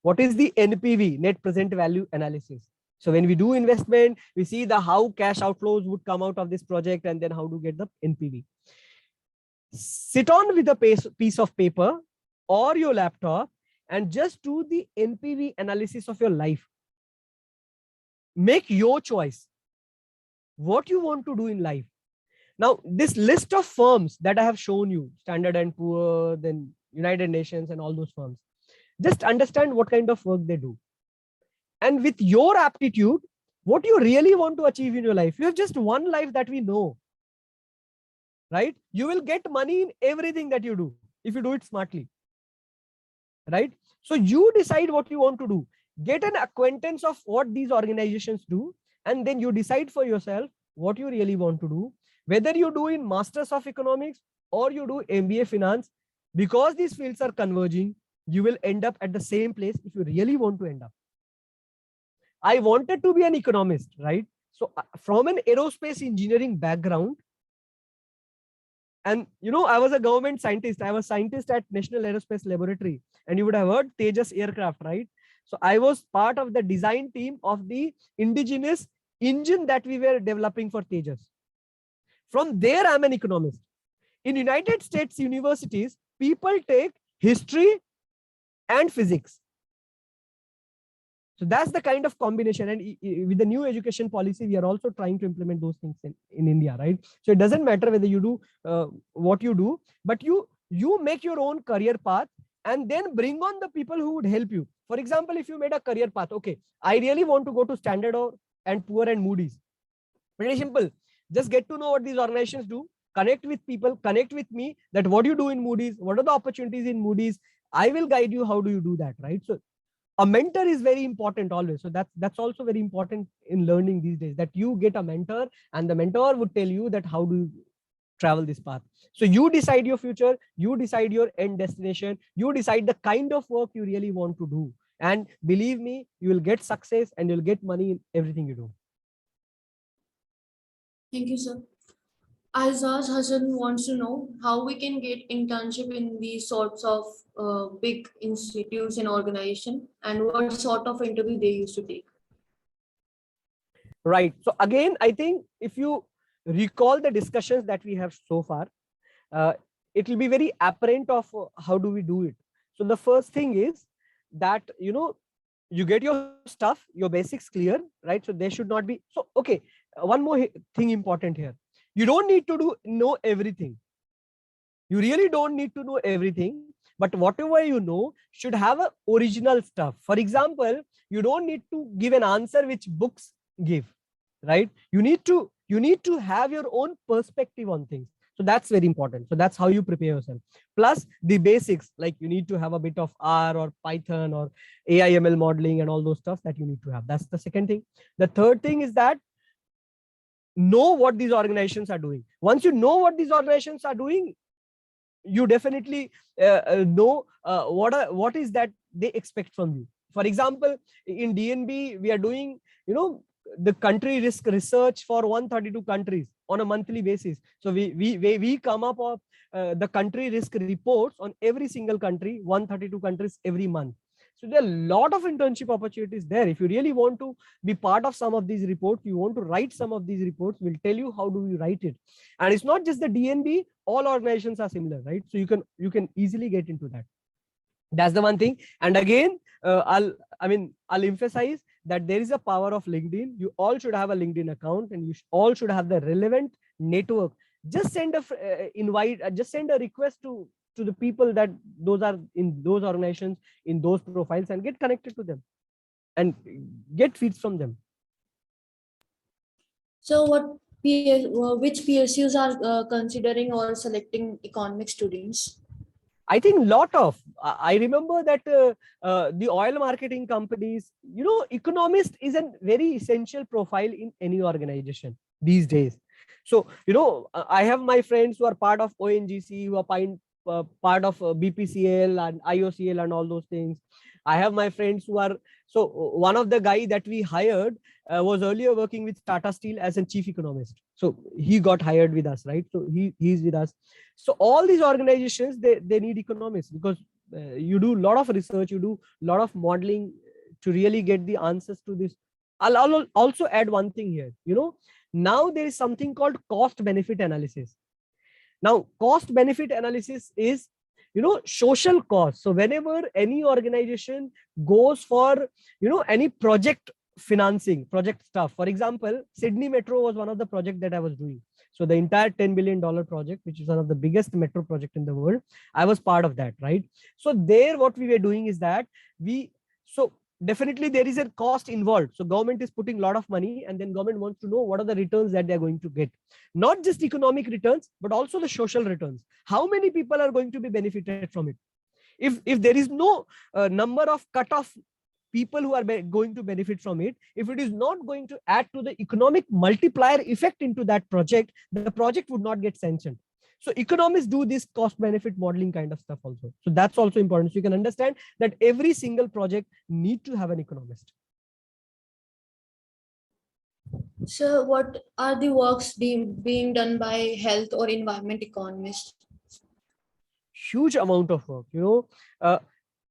What is the NPV, net present value analysis? So when we do investment, we see the how cash outflows would come out of this project, and then how to get the NPV. Sit on with a piece of paper or your laptop and just do the NPV analysis of your life. Make your choice what you want to do in life. Now, this list of firms that I have shown you, Standard & Poor, then United Nations and all those firms, just understand what kind of work they do. And with your aptitude, what you really want to achieve in your life. You have just one life that we know, right? You will get money in everything that you do if you do it smartly, right? So you decide what you want to do. Get an acquaintance of what these organizations do, and then you decide for yourself what you really want to do. Whether you do in Masters of Economics or you do MBA Finance, because these fields are converging, you will end up at the same place if you really want to end up. I wanted to be an economist, right? So from an aerospace engineering background, and you know, I was a government scientist. I was scientist at National Aerospace Laboratory, and you would have heard Tejas aircraft, right? So I was part of the design team of the indigenous engine that we were developing for Tejas. From there, I'm an economist. In United States universities, people take history and physics. So that's the kind of combination. And with the new education policy, we are also trying to implement those things in India, right? So it doesn't matter whether you do what you do, but you make your own career path and then bring on the people who would help you. For example, if you made a career path, okay, I really want to go to Standard & Poor and Moody's. Very simple. Just get to know what these organizations do, connect with people, connect with me, that what you do in Moody's, what are the opportunities in Moody's. I will guide you how do you do that, right? So a mentor is very important always. So that's also very important in learning these days, that you get a mentor and the mentor would tell you that how do you travel this path. So you decide your future, you decide your end destination, you decide the kind of work you really want to do. And believe me, you will get success and you'll get money in everything you do. Thank you, sir. Azaz Hassan wants to know how we can get internship in these sorts of big institutes and organizations, and what sort of interview they used to take. Right. So again, I think if you recall the discussions that we have so far, it will be very apparent of how do we do it. So the first thing is that, you know, you get your stuff, your basics clear, right? So there should not be. So, okay, one more thing important here. You don't need to know everything. You really don't need to know everything, but whatever you know should have a original stuff. For example, you don't need to give an answer which books give, right? You need to have your own perspective on things. So that's very important. So that's how you prepare yourself. Plus the basics, like you need to have a bit of R or Python or AI/ML modeling and all those stuff that you need to have. That's the second thing. The third thing is that know what these organizations are doing. Once you know what these organizations are doing, you definitely know what is that they expect from you. For example, in DNB, we are doing, the country risk research for 132 countries on a monthly basis. So we come up with the country risk reports on every single country, 132 countries every month. So there are a lot of internship opportunities there. If you really want to be part of some of these reports, you want to write some of these reports, we'll tell you how do you write it. And it's not just the DNB, all organizations are similar, right? So you can easily get into that. That's the one thing. And again, I'll emphasize that there is a power of LinkedIn. You all should have a LinkedIn account, and you all should have the relevant network. Just send a invite, just send a request to the people that those are in those organizations, in those profiles, and get connected to them and get feeds from them. So which PSUs are considering or selecting economics students? I think I remember that the oil marketing companies, Economist is a very essential profile in any organization these days. So, I have my friends who are part of ONGC, who are part of BPCL and IOCL and all those things. I have my friends who are, so one of the guy that we hired was earlier working with Tata Steel as a chief economist. So he got hired with us, right? So he's with us. So all these organizations, they need economists, because you do a lot of research, you do a lot of modeling to really get the answers to this. I'll also add one thing here. Now there is something called cost benefit analysis. Now, cost benefit analysis is, social cost. So whenever any organization goes for, any project financing, project stuff. For example, Sydney Metro was one of the projects that I was doing. So the entire $10 billion project, which is one of the biggest metro project in the world, I was part of that, right? So there, what we were doing is that definitely there is a cost involved. So government is putting a lot of money, and then government wants to know what are the returns that they're going to get. Not just economic returns, but also the social returns. How many people are going to be benefited from it? If there is no number of cutoff people who are going to benefit from it, if it is not going to add to the economic multiplier effect into that project, the project would not get sanctioned. So economists do this cost benefit modeling kind of stuff also. So that's also important. So you can understand that every single project need to have an economist. So what are the works being done by health or environment economists? Huge amount of work,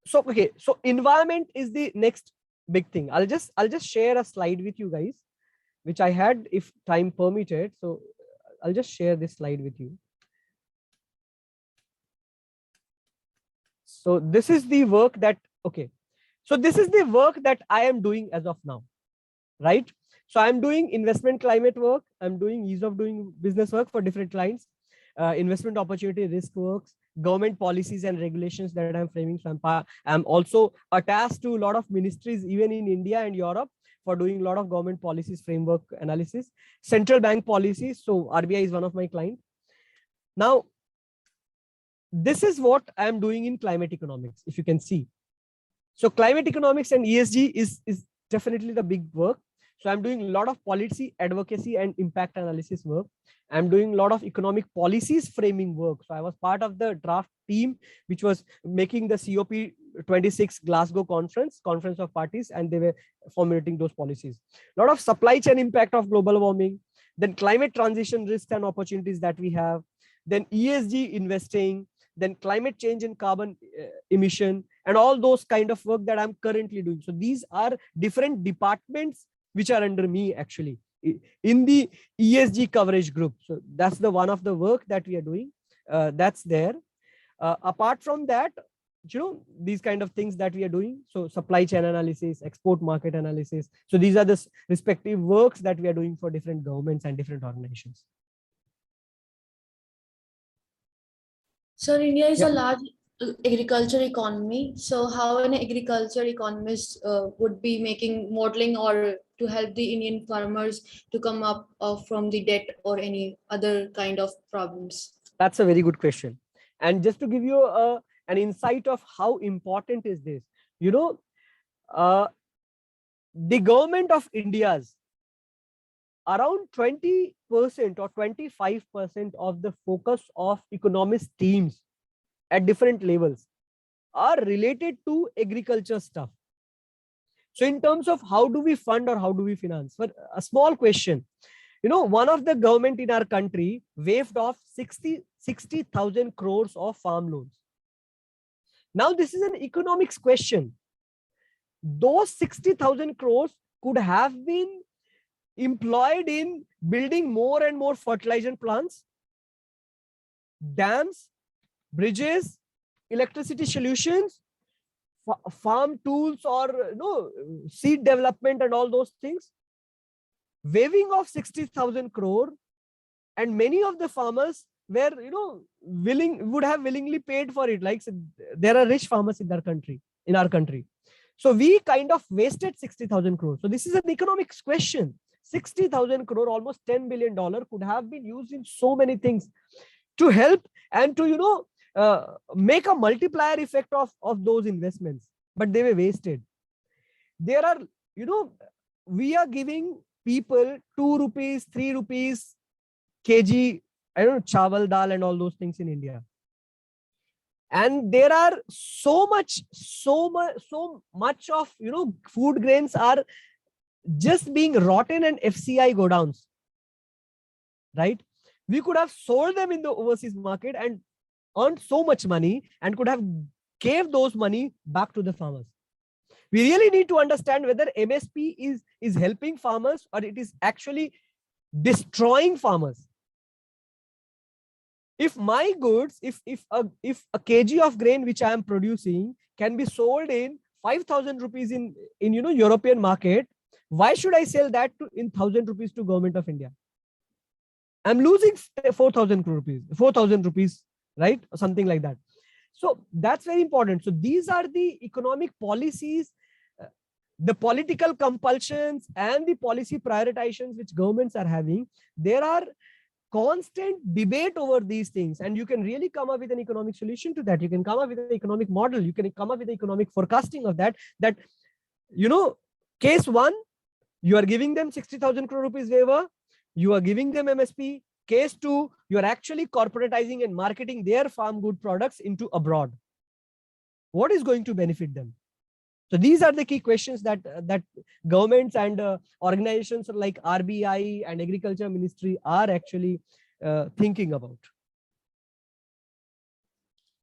so environment is the next big thing. I'll just share a slide with you guys, which I had, if time permitted. So I'll just share this slide with you. So this is the work that, so this is the work that I am doing as of now, right? So I'm doing investment climate work. I'm doing ease of doing business work for different clients, investment opportunity risk works, government policies and regulations that I'm framing. So I'm also attached to a lot of ministries, even in India and Europe, for doing a lot of government policies, framework analysis, central bank policies. So RBI is one of my clients. Now, this is what I'm doing in climate economics, if you can see. So climate economics and ESG is definitely the big work. So I'm doing a lot of policy advocacy and impact analysis work. I'm doing a lot of economic policies framing work. So I was part of the draft team, which was making the COP26 Glasgow conference of parties, and they were formulating those policies. A lot of supply chain impact of global warming, then climate transition risks and opportunities that we have, then ESG investing, then climate change and carbon emission, and all those kind of work that I'm currently doing. So these are different departments which are under me actually in the ESG coverage group. So that's the one of the work that we are doing. That's there. Apart from that, these kind of things that we are doing. So supply chain analysis, export market analysis. So these are the respective works that we are doing for different governments and different organizations. So India is a agriculture economy. So how an agriculture economist would be making modeling or to help the Indian farmers to come up from the debt or any other kind of problems? That's a very good question. And just to give you an insight of how important is this, you know, the government of India's around 20% or 25% of the focus of economist teams at different levels are related to agriculture stuff. So in terms of how do we fund or how do we finance, for a small question, you know, one of the government in our country waived off 60,000 crores of farm loans. Now this is an economics question. Those 60,000 crores could have been employed in building more and more fertilizer plants, dams, bridges, electricity solutions, farm tools, or seed development and all those things. Waiving of 60,000 crore, and many of the farmers were would have willingly paid for it. Like, there are rich farmers in our country. So we kind of wasted 60,000 crore. So this is an economics question. 60,000 crore, almost $10 billion, could have been used in so many things to help and to make a multiplier effect of those investments, but they were wasted. There are, we are giving people 2 rupees, 3 rupees kg, I don't know, chawal, dal and all those things in India. And there are so much of food grains are just being rotten and FCI godowns, right? We could have sold them in the overseas market and earned so much money and could have gave those money back to the farmers. We really need to understand whether MSP is helping farmers or it is actually destroying farmers. If my goods, if a kg of grain which I am producing can be sold in 5,000 rupees in European market, why should I sell that in 1,000 rupees to government of India? I'm losing 4,000 rupees, right? Or something like that. So that's very important. So these are the economic policies, the political compulsions and the policy prioritizations which governments are having. There are constant debate over these things, and you can really come up with an economic solution to that. You can come up with an economic model. You can come up with economic forecasting of that, case one, you are giving them 60,000 crore rupees waiver. You are giving them MSP. Case two, you are actually corporatizing and marketing their farm good products into abroad. What is going to benefit them? So these are the key questions that governments and organizations like RBI and Agriculture Ministry are actually thinking about.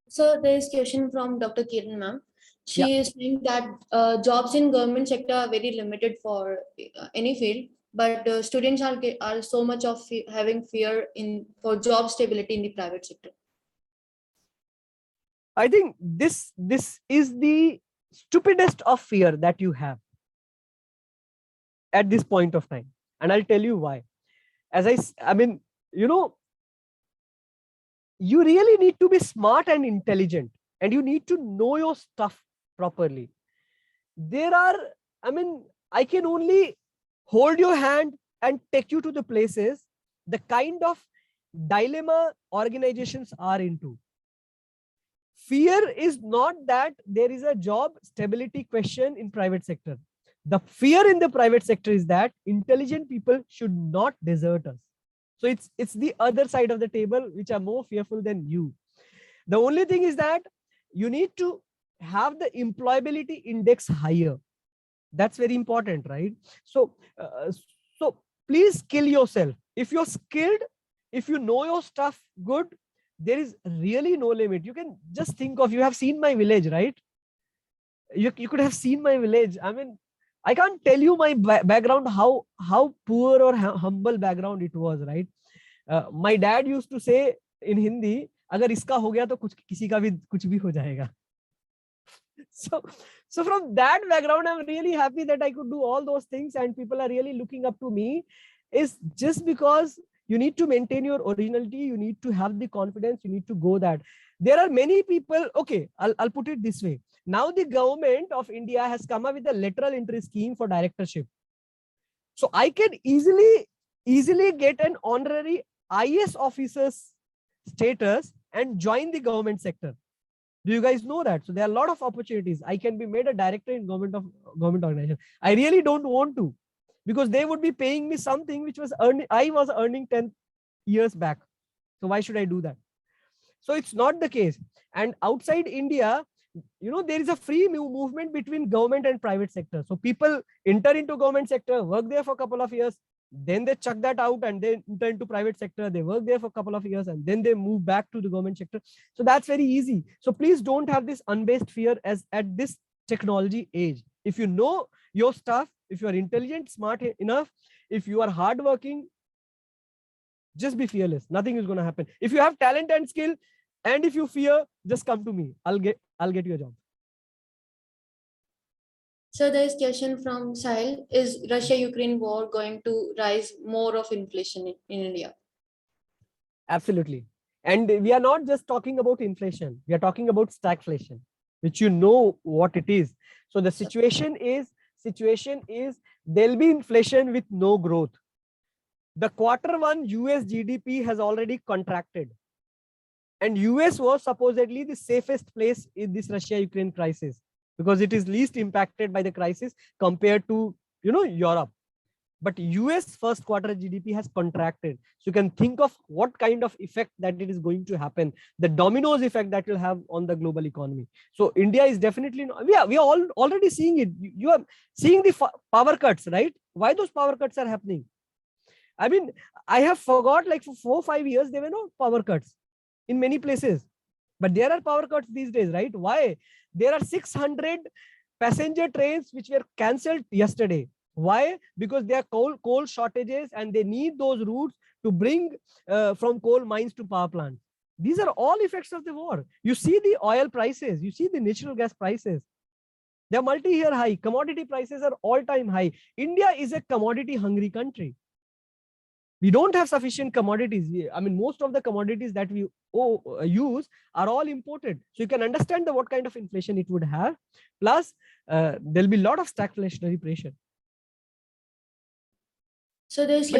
So there is a question from Dr. Kiran ma'am. She is saying that jobs in government sector are very limited for any field, but students are so much of having fear for job stability in the private sector. I think this is the stupidest of fear that you have at this point of time, and I'll tell you why. I mean, you really need to be smart and intelligent, and you need to know your stuff properly. I can only hold your hand and take you to the places, the kind of dilemma organizations are into. Fear is not that there is a job stability question in private sector. The fear in the private sector is that intelligent people should not desert us. So it's the other side of the table which are more fearful than you. The only thing is that you need to have the employability index higher. That's very important, right? So please skill yourself. If you're skilled, if you know your stuff good, there is really no limit. You can just think of, you have seen my village, right? You could have seen my village. I mean, I can't tell you my background, how poor or humble background it was, right? My dad used to say in Hindi, agar iska ho gaya to kisi ka bhi kuch bhi ho jayega. So from that background, I'm really happy that I could do all those things, and people are really looking up to me. Is just because you need to maintain your originality, you need to have the confidence, you need to go that. There are many people, okay, I'll put it this way. Now the government of India has come up with a lateral entry scheme for directorship. So I can easily get an honorary IS officer's status and join the government sector. Do you guys know that? So there are a lot of opportunities. I can be made a director in government organization. I really don't want to, because they would be paying me something which I was earning 10 years back. So why should I do that? So it's not the case. And outside India, there is a free movement between government and private sector. So people enter into government sector, work there for a couple of years, then they chuck that out and they enter into private sector, they work there for a couple of years, and then they move back to the government sector. So that's very easy. So please don't have this unbased fear as at this technology age. If you know your stuff, if you are intelligent, smart enough, if you are hardworking, just be fearless. Nothing is going to happen. If you have talent and skill, and if you fear, just come to me. I'll get you a job. So there is question from Sahil: is Russia-Ukraine war going to rise more of inflation in India? Absolutely. And we are not just talking about inflation. We are talking about stagflation, which you know what it is. So the situation is there'll be inflation with no growth. The Q1 US GDP has already contracted. And US was supposedly the safest place in this Russia-Ukraine crisis, because it is least impacted by the crisis compared to, Europe. But US first quarter GDP has contracted. So you can think of what kind of effect that it is going to happen, the dominoes effect that will have on the global economy. So India is definitely, we are all already seeing it. You are seeing the power cuts, right? Why those power cuts are happening? I mean, I have forgot, like for 4 or 5 years, there were no power cuts in many places. But there are power cuts these days, right? Why? There are 600 passenger trains which were cancelled yesterday. Why? Because there are coal shortages and they need those routes to bring from coal mines to power plants. These are all effects of the war. You see the oil prices, you see the natural gas prices. They're multi-year high. Commodity prices are all-time high. India is a commodity-hungry country. We don't have sufficient commodities. I mean, most of the commodities that we use are all imported. So you can understand what kind of inflation it would have. Plus, there'll be a lot of stagflationary pressure. So there's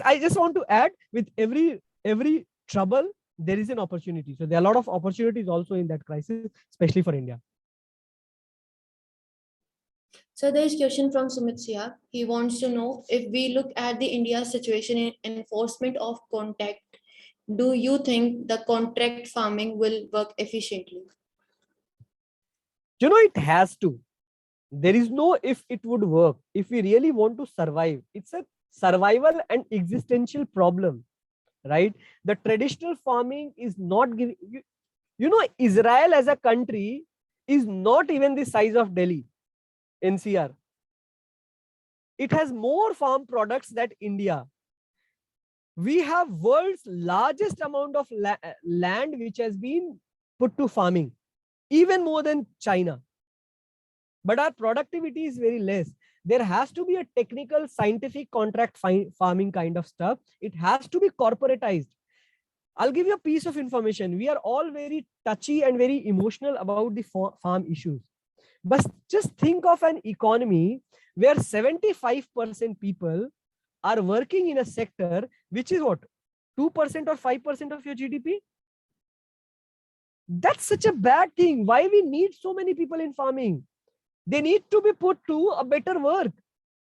I just want to add, with every trouble, there is an opportunity. So there are a lot of opportunities also in that crisis, especially for India. So there is a question from Sumit Siya. He wants to know, if we look at the India's situation in enforcement of contract, do you think the contract farming will work efficiently? It has to. There is no if it would work. If we really want to survive, it's a survival and existential problem, right? The traditional farming is not giving, Israel as a country is not even the size of Delhi, NCR. It has more farm products than India. We have world's largest amount of land which has been put to farming, even more than China. But our productivity is very less. There has to be a technical, scientific contract farming kind of stuff. It has to be corporatized. I'll give you a piece of information. We are all very touchy and very emotional about the farm issues. But just think of an economy where 75% people are working in a sector which is what? 2% or 5% of your GDP? That's such a bad thing. Why we need so many people in farming? They need to be put to a better work.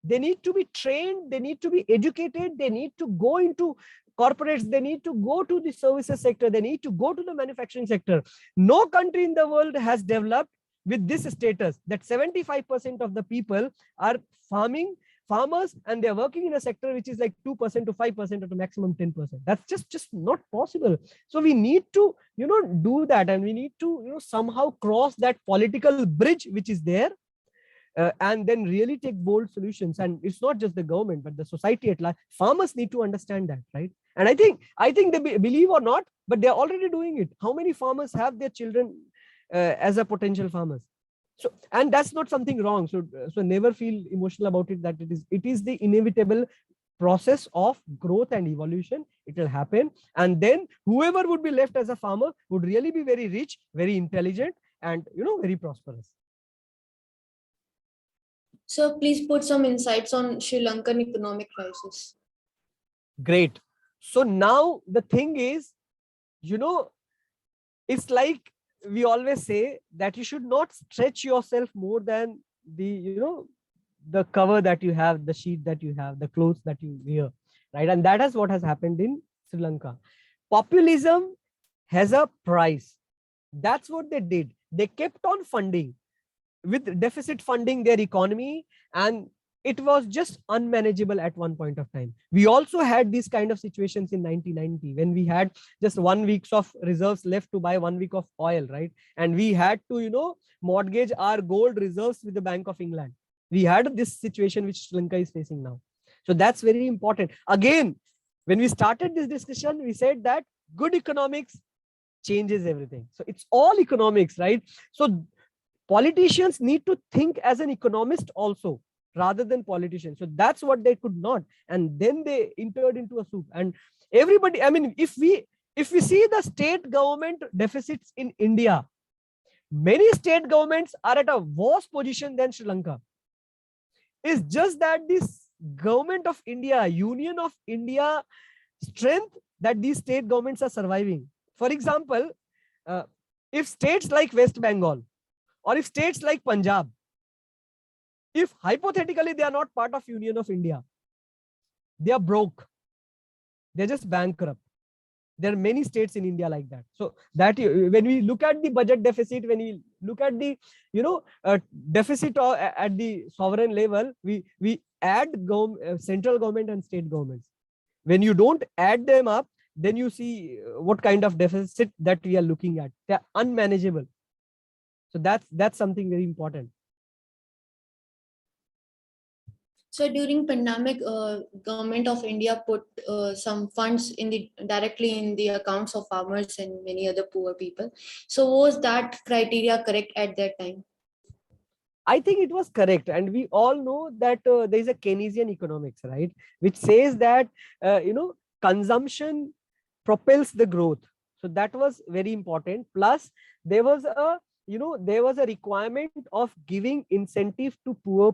They need to be trained. They need to be educated. They need to go into corporates. They need to go to the services sector. They need to go to the manufacturing sector. No country in the world has developed with this status that 75% of the people are farmers, and they're working in a sector which is like 2% to 5% or to maximum 10%. That's just not possible. So we need to, do that, and we need to, somehow cross that political bridge which is there, and then really take bold solutions. And it's not just the government, but the society at large. Farmers need to understand that, right? And I think they believe or not, but they're already doing it. How many farmers have their children as a potential farmers? So, and that's not something wrong. So never feel emotional about it, that it is the inevitable process of growth and evolution. It will happen, and then whoever would be left as a farmer would really be very rich, very intelligent, and very prosperous. So please put some insights on Sri Lankan economic crisis. Great. So now the thing is, it's like we always say that you should not stretch yourself more than the cover that you have, the sheet that you have, the clothes that you wear, right? And that is what has happened in Sri Lanka. Populism has a price. That's what they did. They kept on funding, with deficit funding their economy, and it was just unmanageable at one point of time. We also had these kind of situations in 1990 when we had just 1 week of reserves left to buy 1 week of oil, right? And we had to, mortgage our gold reserves with the Bank of England. We had this situation which Sri Lanka is facing now. So that's very important. Again, when we started this discussion, we said that good economics changes everything. So it's all economics, right? So politicians need to think as an economist also, rather than politicians. So that's what they could not. And then they entered into a soup. And everybody, I mean, if we see the state government deficits in India, many state governments are at a worse position than Sri Lanka. It's just that this government of India, Union of India strength, that these state governments are surviving. For example, if states like West Bengal, or if states like Punjab, if hypothetically they are not part of Union of India, they are broke. They're just bankrupt. There are many states in India like that. So that when we look at the budget deficit, when we look at the deficit at the sovereign level, we add central government and state governments. When you don't add them up, then you see what kind of deficit that we are looking at. They're unmanageable. So that's something very important. So during pandemic, government of India put some funds directly in the accounts of farmers and many other poor people. So was that criteria correct at that time? I think it was correct, and we all know that there is a Keynesian economics, right, which says that consumption propels the growth. So that was very important. Plus, there was a requirement of giving incentive to poor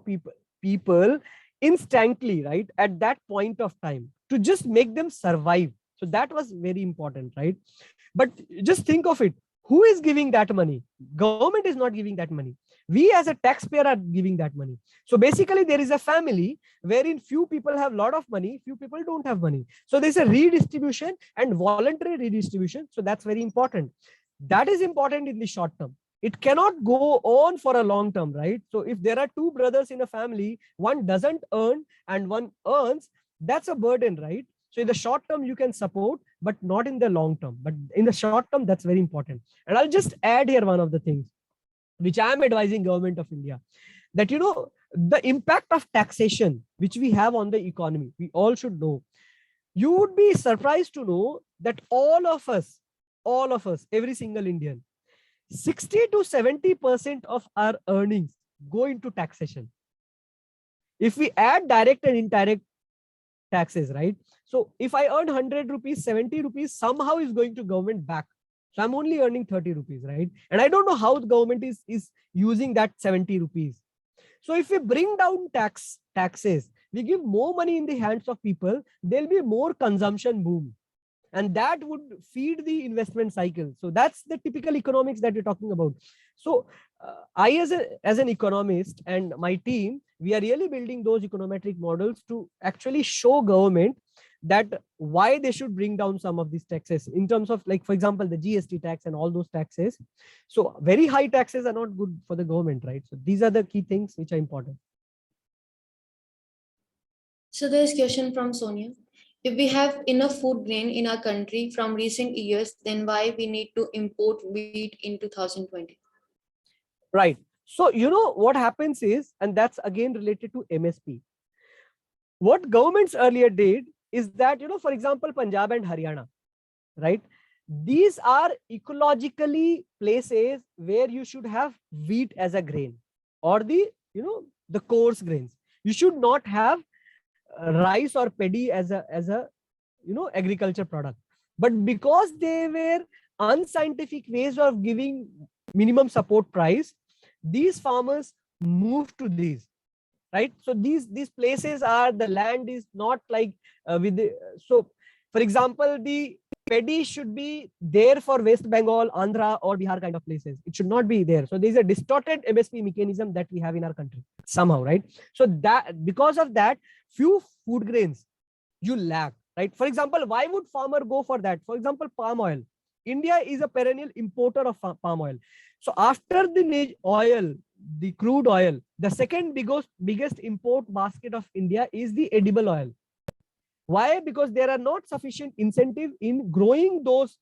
people instantly, right, at that point of time, to just make them survive. So that was very important, right? But just think of it. Who is giving that money? Government is not giving that money. We as a taxpayer are giving that money. So basically there is a family wherein few people have a lot of money, few people don't have money. So there's a redistribution and voluntary redistribution. So that's very important. That is important in the short term. It cannot go on for a long term, right? So if there are two brothers in a family, one doesn't earn and one earns, that's a burden, right? So in the short term, you can support, but not in the long term. But in the short term, that's very important. And I'll just add here one of the things which I am advising government of India, that, the impact of taxation, which we have on the economy, we all should know. You would be surprised to know that all of us, every single Indian, 60 to 70% of our earnings go into taxation. If we add direct and indirect taxes, right? So if I earn 100 rupees, 70 rupees somehow is going to government back. So I'm only earning 30 rupees, right? And I don't know how the government is using that 70 rupees. So if we bring down taxes, we give more money in the hands of people, there'll be more consumption boom. And that would feed the investment cycle. So that's the typical economics that we're talking about. So I, as an economist, and my team, we are really building those econometric models to actually show government that why they should bring down some of these taxes in terms of, like, for example, the GST tax and all those taxes. So very high taxes are not good for the government, right? So these are the key things which are important. So there's a question from Sonia. If we have enough food grain in our country from recent years, then why we need to import wheat in 2020? Right. So, what happens is, and that's again related to MSP. What governments earlier did is that, for example, Punjab and Haryana, right? These are ecologically places where you should have wheat as a grain, or the coarse grains. You should not have rice or paddy as a agriculture product. But because they were unscientific ways of giving minimum support price, these farmers moved to these, right? So these places are, the land is not like so for example, the paddy should be there for West Bengal, Andhra or Bihar kind of places. It should not be there. So there's a distorted MSP mechanism that we have in our country somehow, right? So that because of that, few food grains you lack, right? For example, why would farmer go for that? For example, palm oil. India is a perennial importer of palm oil. So after the oil, the crude oil, the second biggest import basket of India is the edible oil. Why? Because there are not sufficient incentive in growing those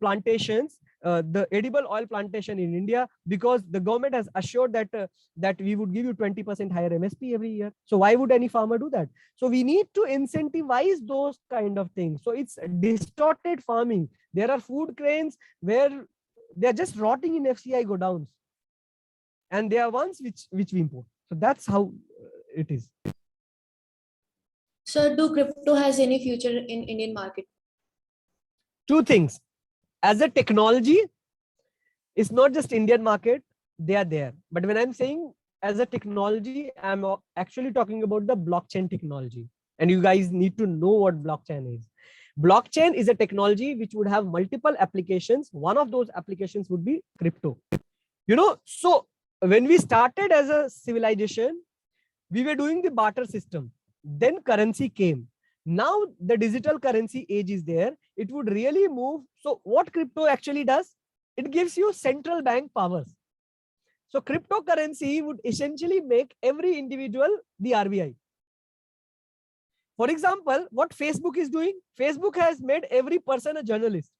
plantations, the edible oil plantation in India, because the government has assured that that we would give you 20% higher MSP every year. So why would any farmer do that? So we need to incentivize those kind of things. So it's distorted farming. There are food grains where they're just rotting in FCI godowns, and they are ones which we import. So that's how it is. So do crypto has any future in Indian market? Two things. As a technology, it's not just Indian market, they are there. But when I'm saying as a technology, I'm actually talking about the blockchain technology. And you guys need to know what blockchain is. Blockchain is a technology which would have multiple applications. One of those applications would be crypto. So when we started as a civilization, we were doing the barter system. Then currency came. Now the digital currency age is there. It would really move. So what crypto actually does? It gives you central bank powers. So cryptocurrency would essentially make every individual the RBI. For example, what Facebook is doing, Facebook has made every person a journalist.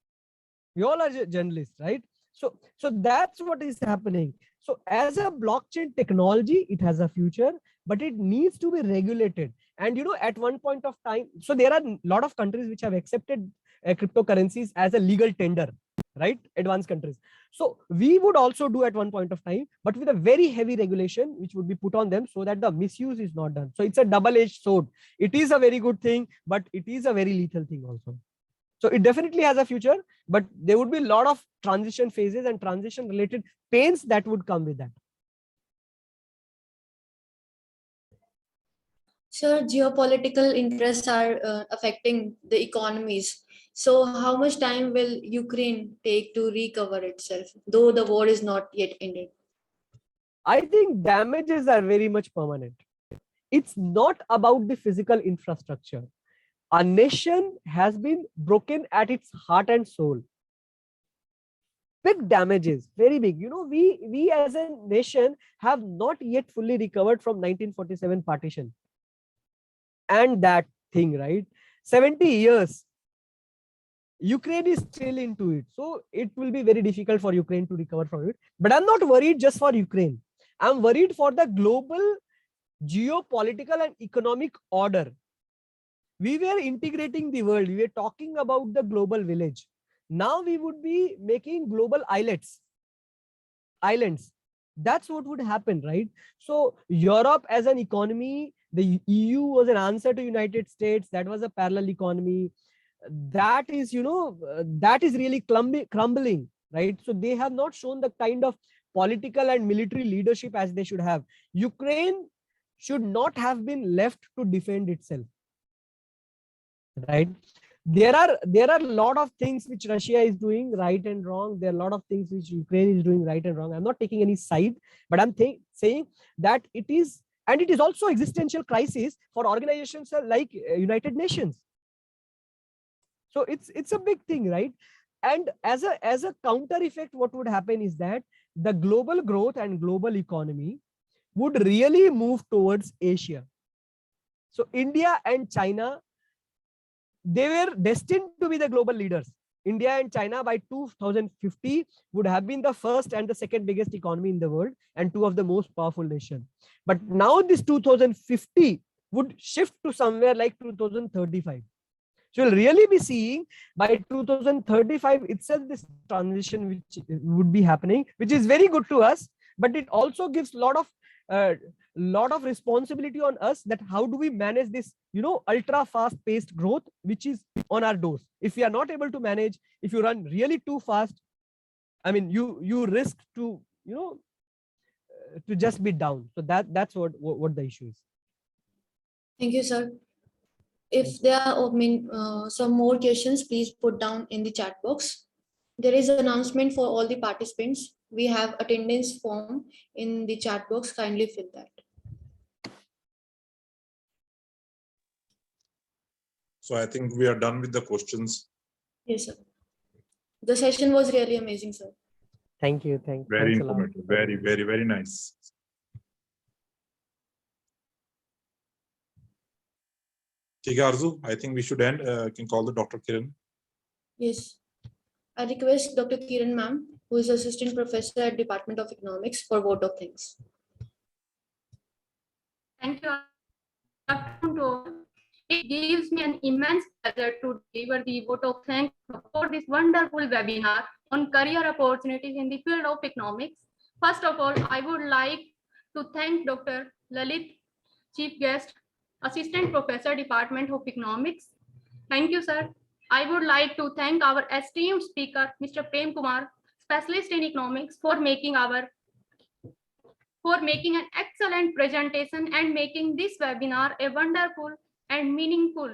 We all are journalists, right? So that's what is happening. So as a blockchain technology, it has a future, but it needs to be regulated. And at one point of time, so there are a lot of countries which have accepted cryptocurrencies as a legal tender, right? Advanced countries. So we would also do at one point of time, but with a very heavy regulation which would be put on them so that the misuse is not done. So it's a double-edged sword. It is a very good thing, but it is a very lethal thing also. So it definitely has a future, but there would be a lot of transition phases and transition related pains that would come with that. So geopolitical interests are affecting the economies. So how much time will Ukraine take to recover itself, though the war is not yet ended? I think damages are very much permanent. It's not about the physical infrastructure. A nation has been broken at its heart and soul. Big damages, very big. We as a nation have not yet fully recovered from 1947 partition. And that thing, right? 70 years. Ukraine is still into it. So it will be very difficult for Ukraine to recover from it. But I'm not worried just for Ukraine. I'm worried for the global geopolitical and economic order. We were integrating the world. We were talking about the global village. Now we would be making global islands. That's what would happen, right? So Europe as an economy, the EU was an answer to United States. That was a parallel economy. That is, that is really crumbling, right? So they have not shown the kind of political and military leadership as they should have. Ukraine should not have been left to defend itself, right? There are a lot of things which Russia is doing right and wrong. There are a lot of things which Ukraine is doing right and wrong. I'm not taking any side, but I'm saying that it is, and it is also existential crisis for organizations like United Nations. So it's a big thing, right? And as a counter effect, what would happen is that the global growth and global economy would really move towards Asia. So India and China, they were destined to be the global leaders. India and China by 2050 would have been the first and the second biggest economy in the world and two of the most powerful nations. But now this 2050 would shift to somewhere like 2035. So you'll really be seeing by 2035 itself this transition which would be happening, which is very good to us, but it also gives a lot of lot of responsibility on us that how do we manage this, ultra fast paced growth, which is on our doors. If we are not able to manage, if you run really too fast, I mean, you risk to, to just be down. So that's what the issue is. Thank you, sir. If there are some more questions, please put down in the chat box. There is an announcement for all the participants. We have attendance form in the chat box. Kindly fill that. So I think we are done with the questions. Yes, sir. The session was really amazing, sir. Thank you. Very Thanks a lot. informative. Very, very, very nice. Okay, Arzu, I think we should end. You can call the Dr. Kiran. Yes. I request Dr. Kiran ma'am, who is Assistant Professor at Department of Economics, for vote of thanks. Thank you. It gives me an immense pleasure to deliver the vote of thanks for this wonderful webinar on career opportunities in the field of economics. First of all, I would like to thank Dr. Lalit, Chief Guest, Assistant Professor, Department of Economics. Thank you, sir. I would like to thank our esteemed speaker, Mr. Prem Kumar, Specialist in Economics, for making an excellent presentation and making this webinar a wonderful and meaningful.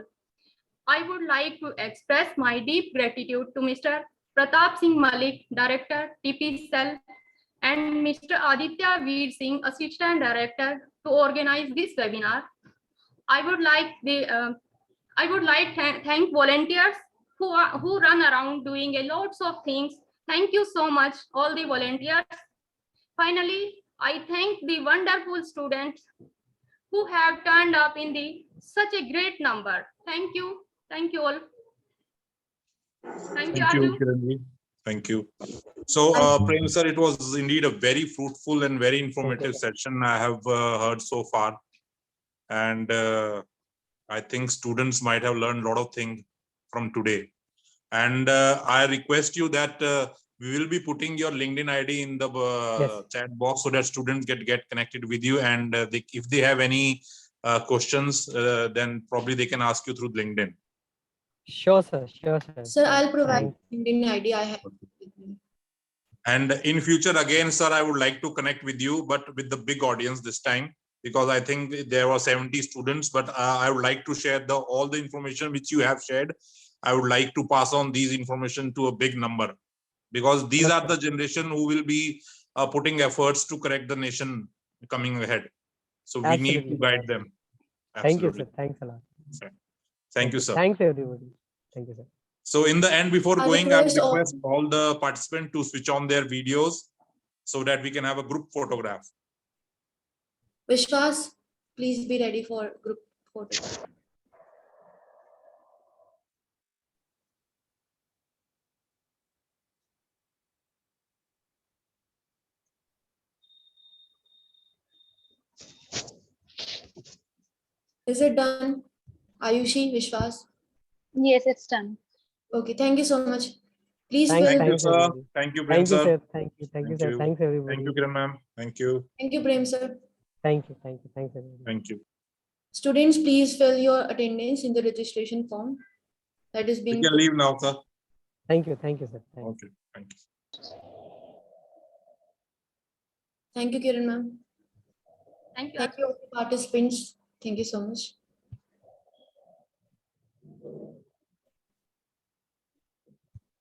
I would like to express my deep gratitude to Mr. Pratap Singh Malik, Director, TP Cell, and Mr. Aditya Veer Singh, Assistant Director, to organize this webinar. I would like to thank volunteers who run around doing a lots of things. Thank you so much, all the volunteers. Finally, I thank the wonderful students who have turned up in such a great number. Thank you. Thank you all. Thank you, Arju. Kiranji. Thank you. So, Prem sir, it was indeed a very fruitful and very informative session I have heard so far. And I think students might have learned a lot of things from today. And I request you that we will be putting your LinkedIn ID in the chat box so that students get connected with you. And if they have any questions, then probably they can ask you through LinkedIn. Sure, sir. Sir, I'll provide LinkedIn ID I have with me. And in future, again, sir, I would like to connect with you, but with the big audience this time, because I think there were 70 students, but I would like to share all the information which you have shared. I would like to pass on these information to a big number, because these are the generation who will be putting efforts to correct the nation coming ahead. So we need to guide them. Absolutely. Thank you, sir. Thanks a lot. Thank you, sir. Thanks, everybody. Thank you, sir. So in the end, before going, I request all the participants to switch on their videos so that we can have a group photograph. Vishwas, please be ready for group photo. Is it done? Ayushi, Vishwas? Yes, it's done. Okay, thank you so much. Please Thank you, sir. Thank you, Prem sir. Thank you, sir. Thanks, everybody. Thank you, Kiran ma'am. Thank you. Thank you, Prem sir. Thank you. Thanks, everybody. Thank you. Students, please fill your attendance in the registration form that is being. You can leave now, sir. Thank you, sir. Thanks. Okay, thank you. Thank you, Kiran ma'am. Thank you. Thank you, all the participants. Thank you so much.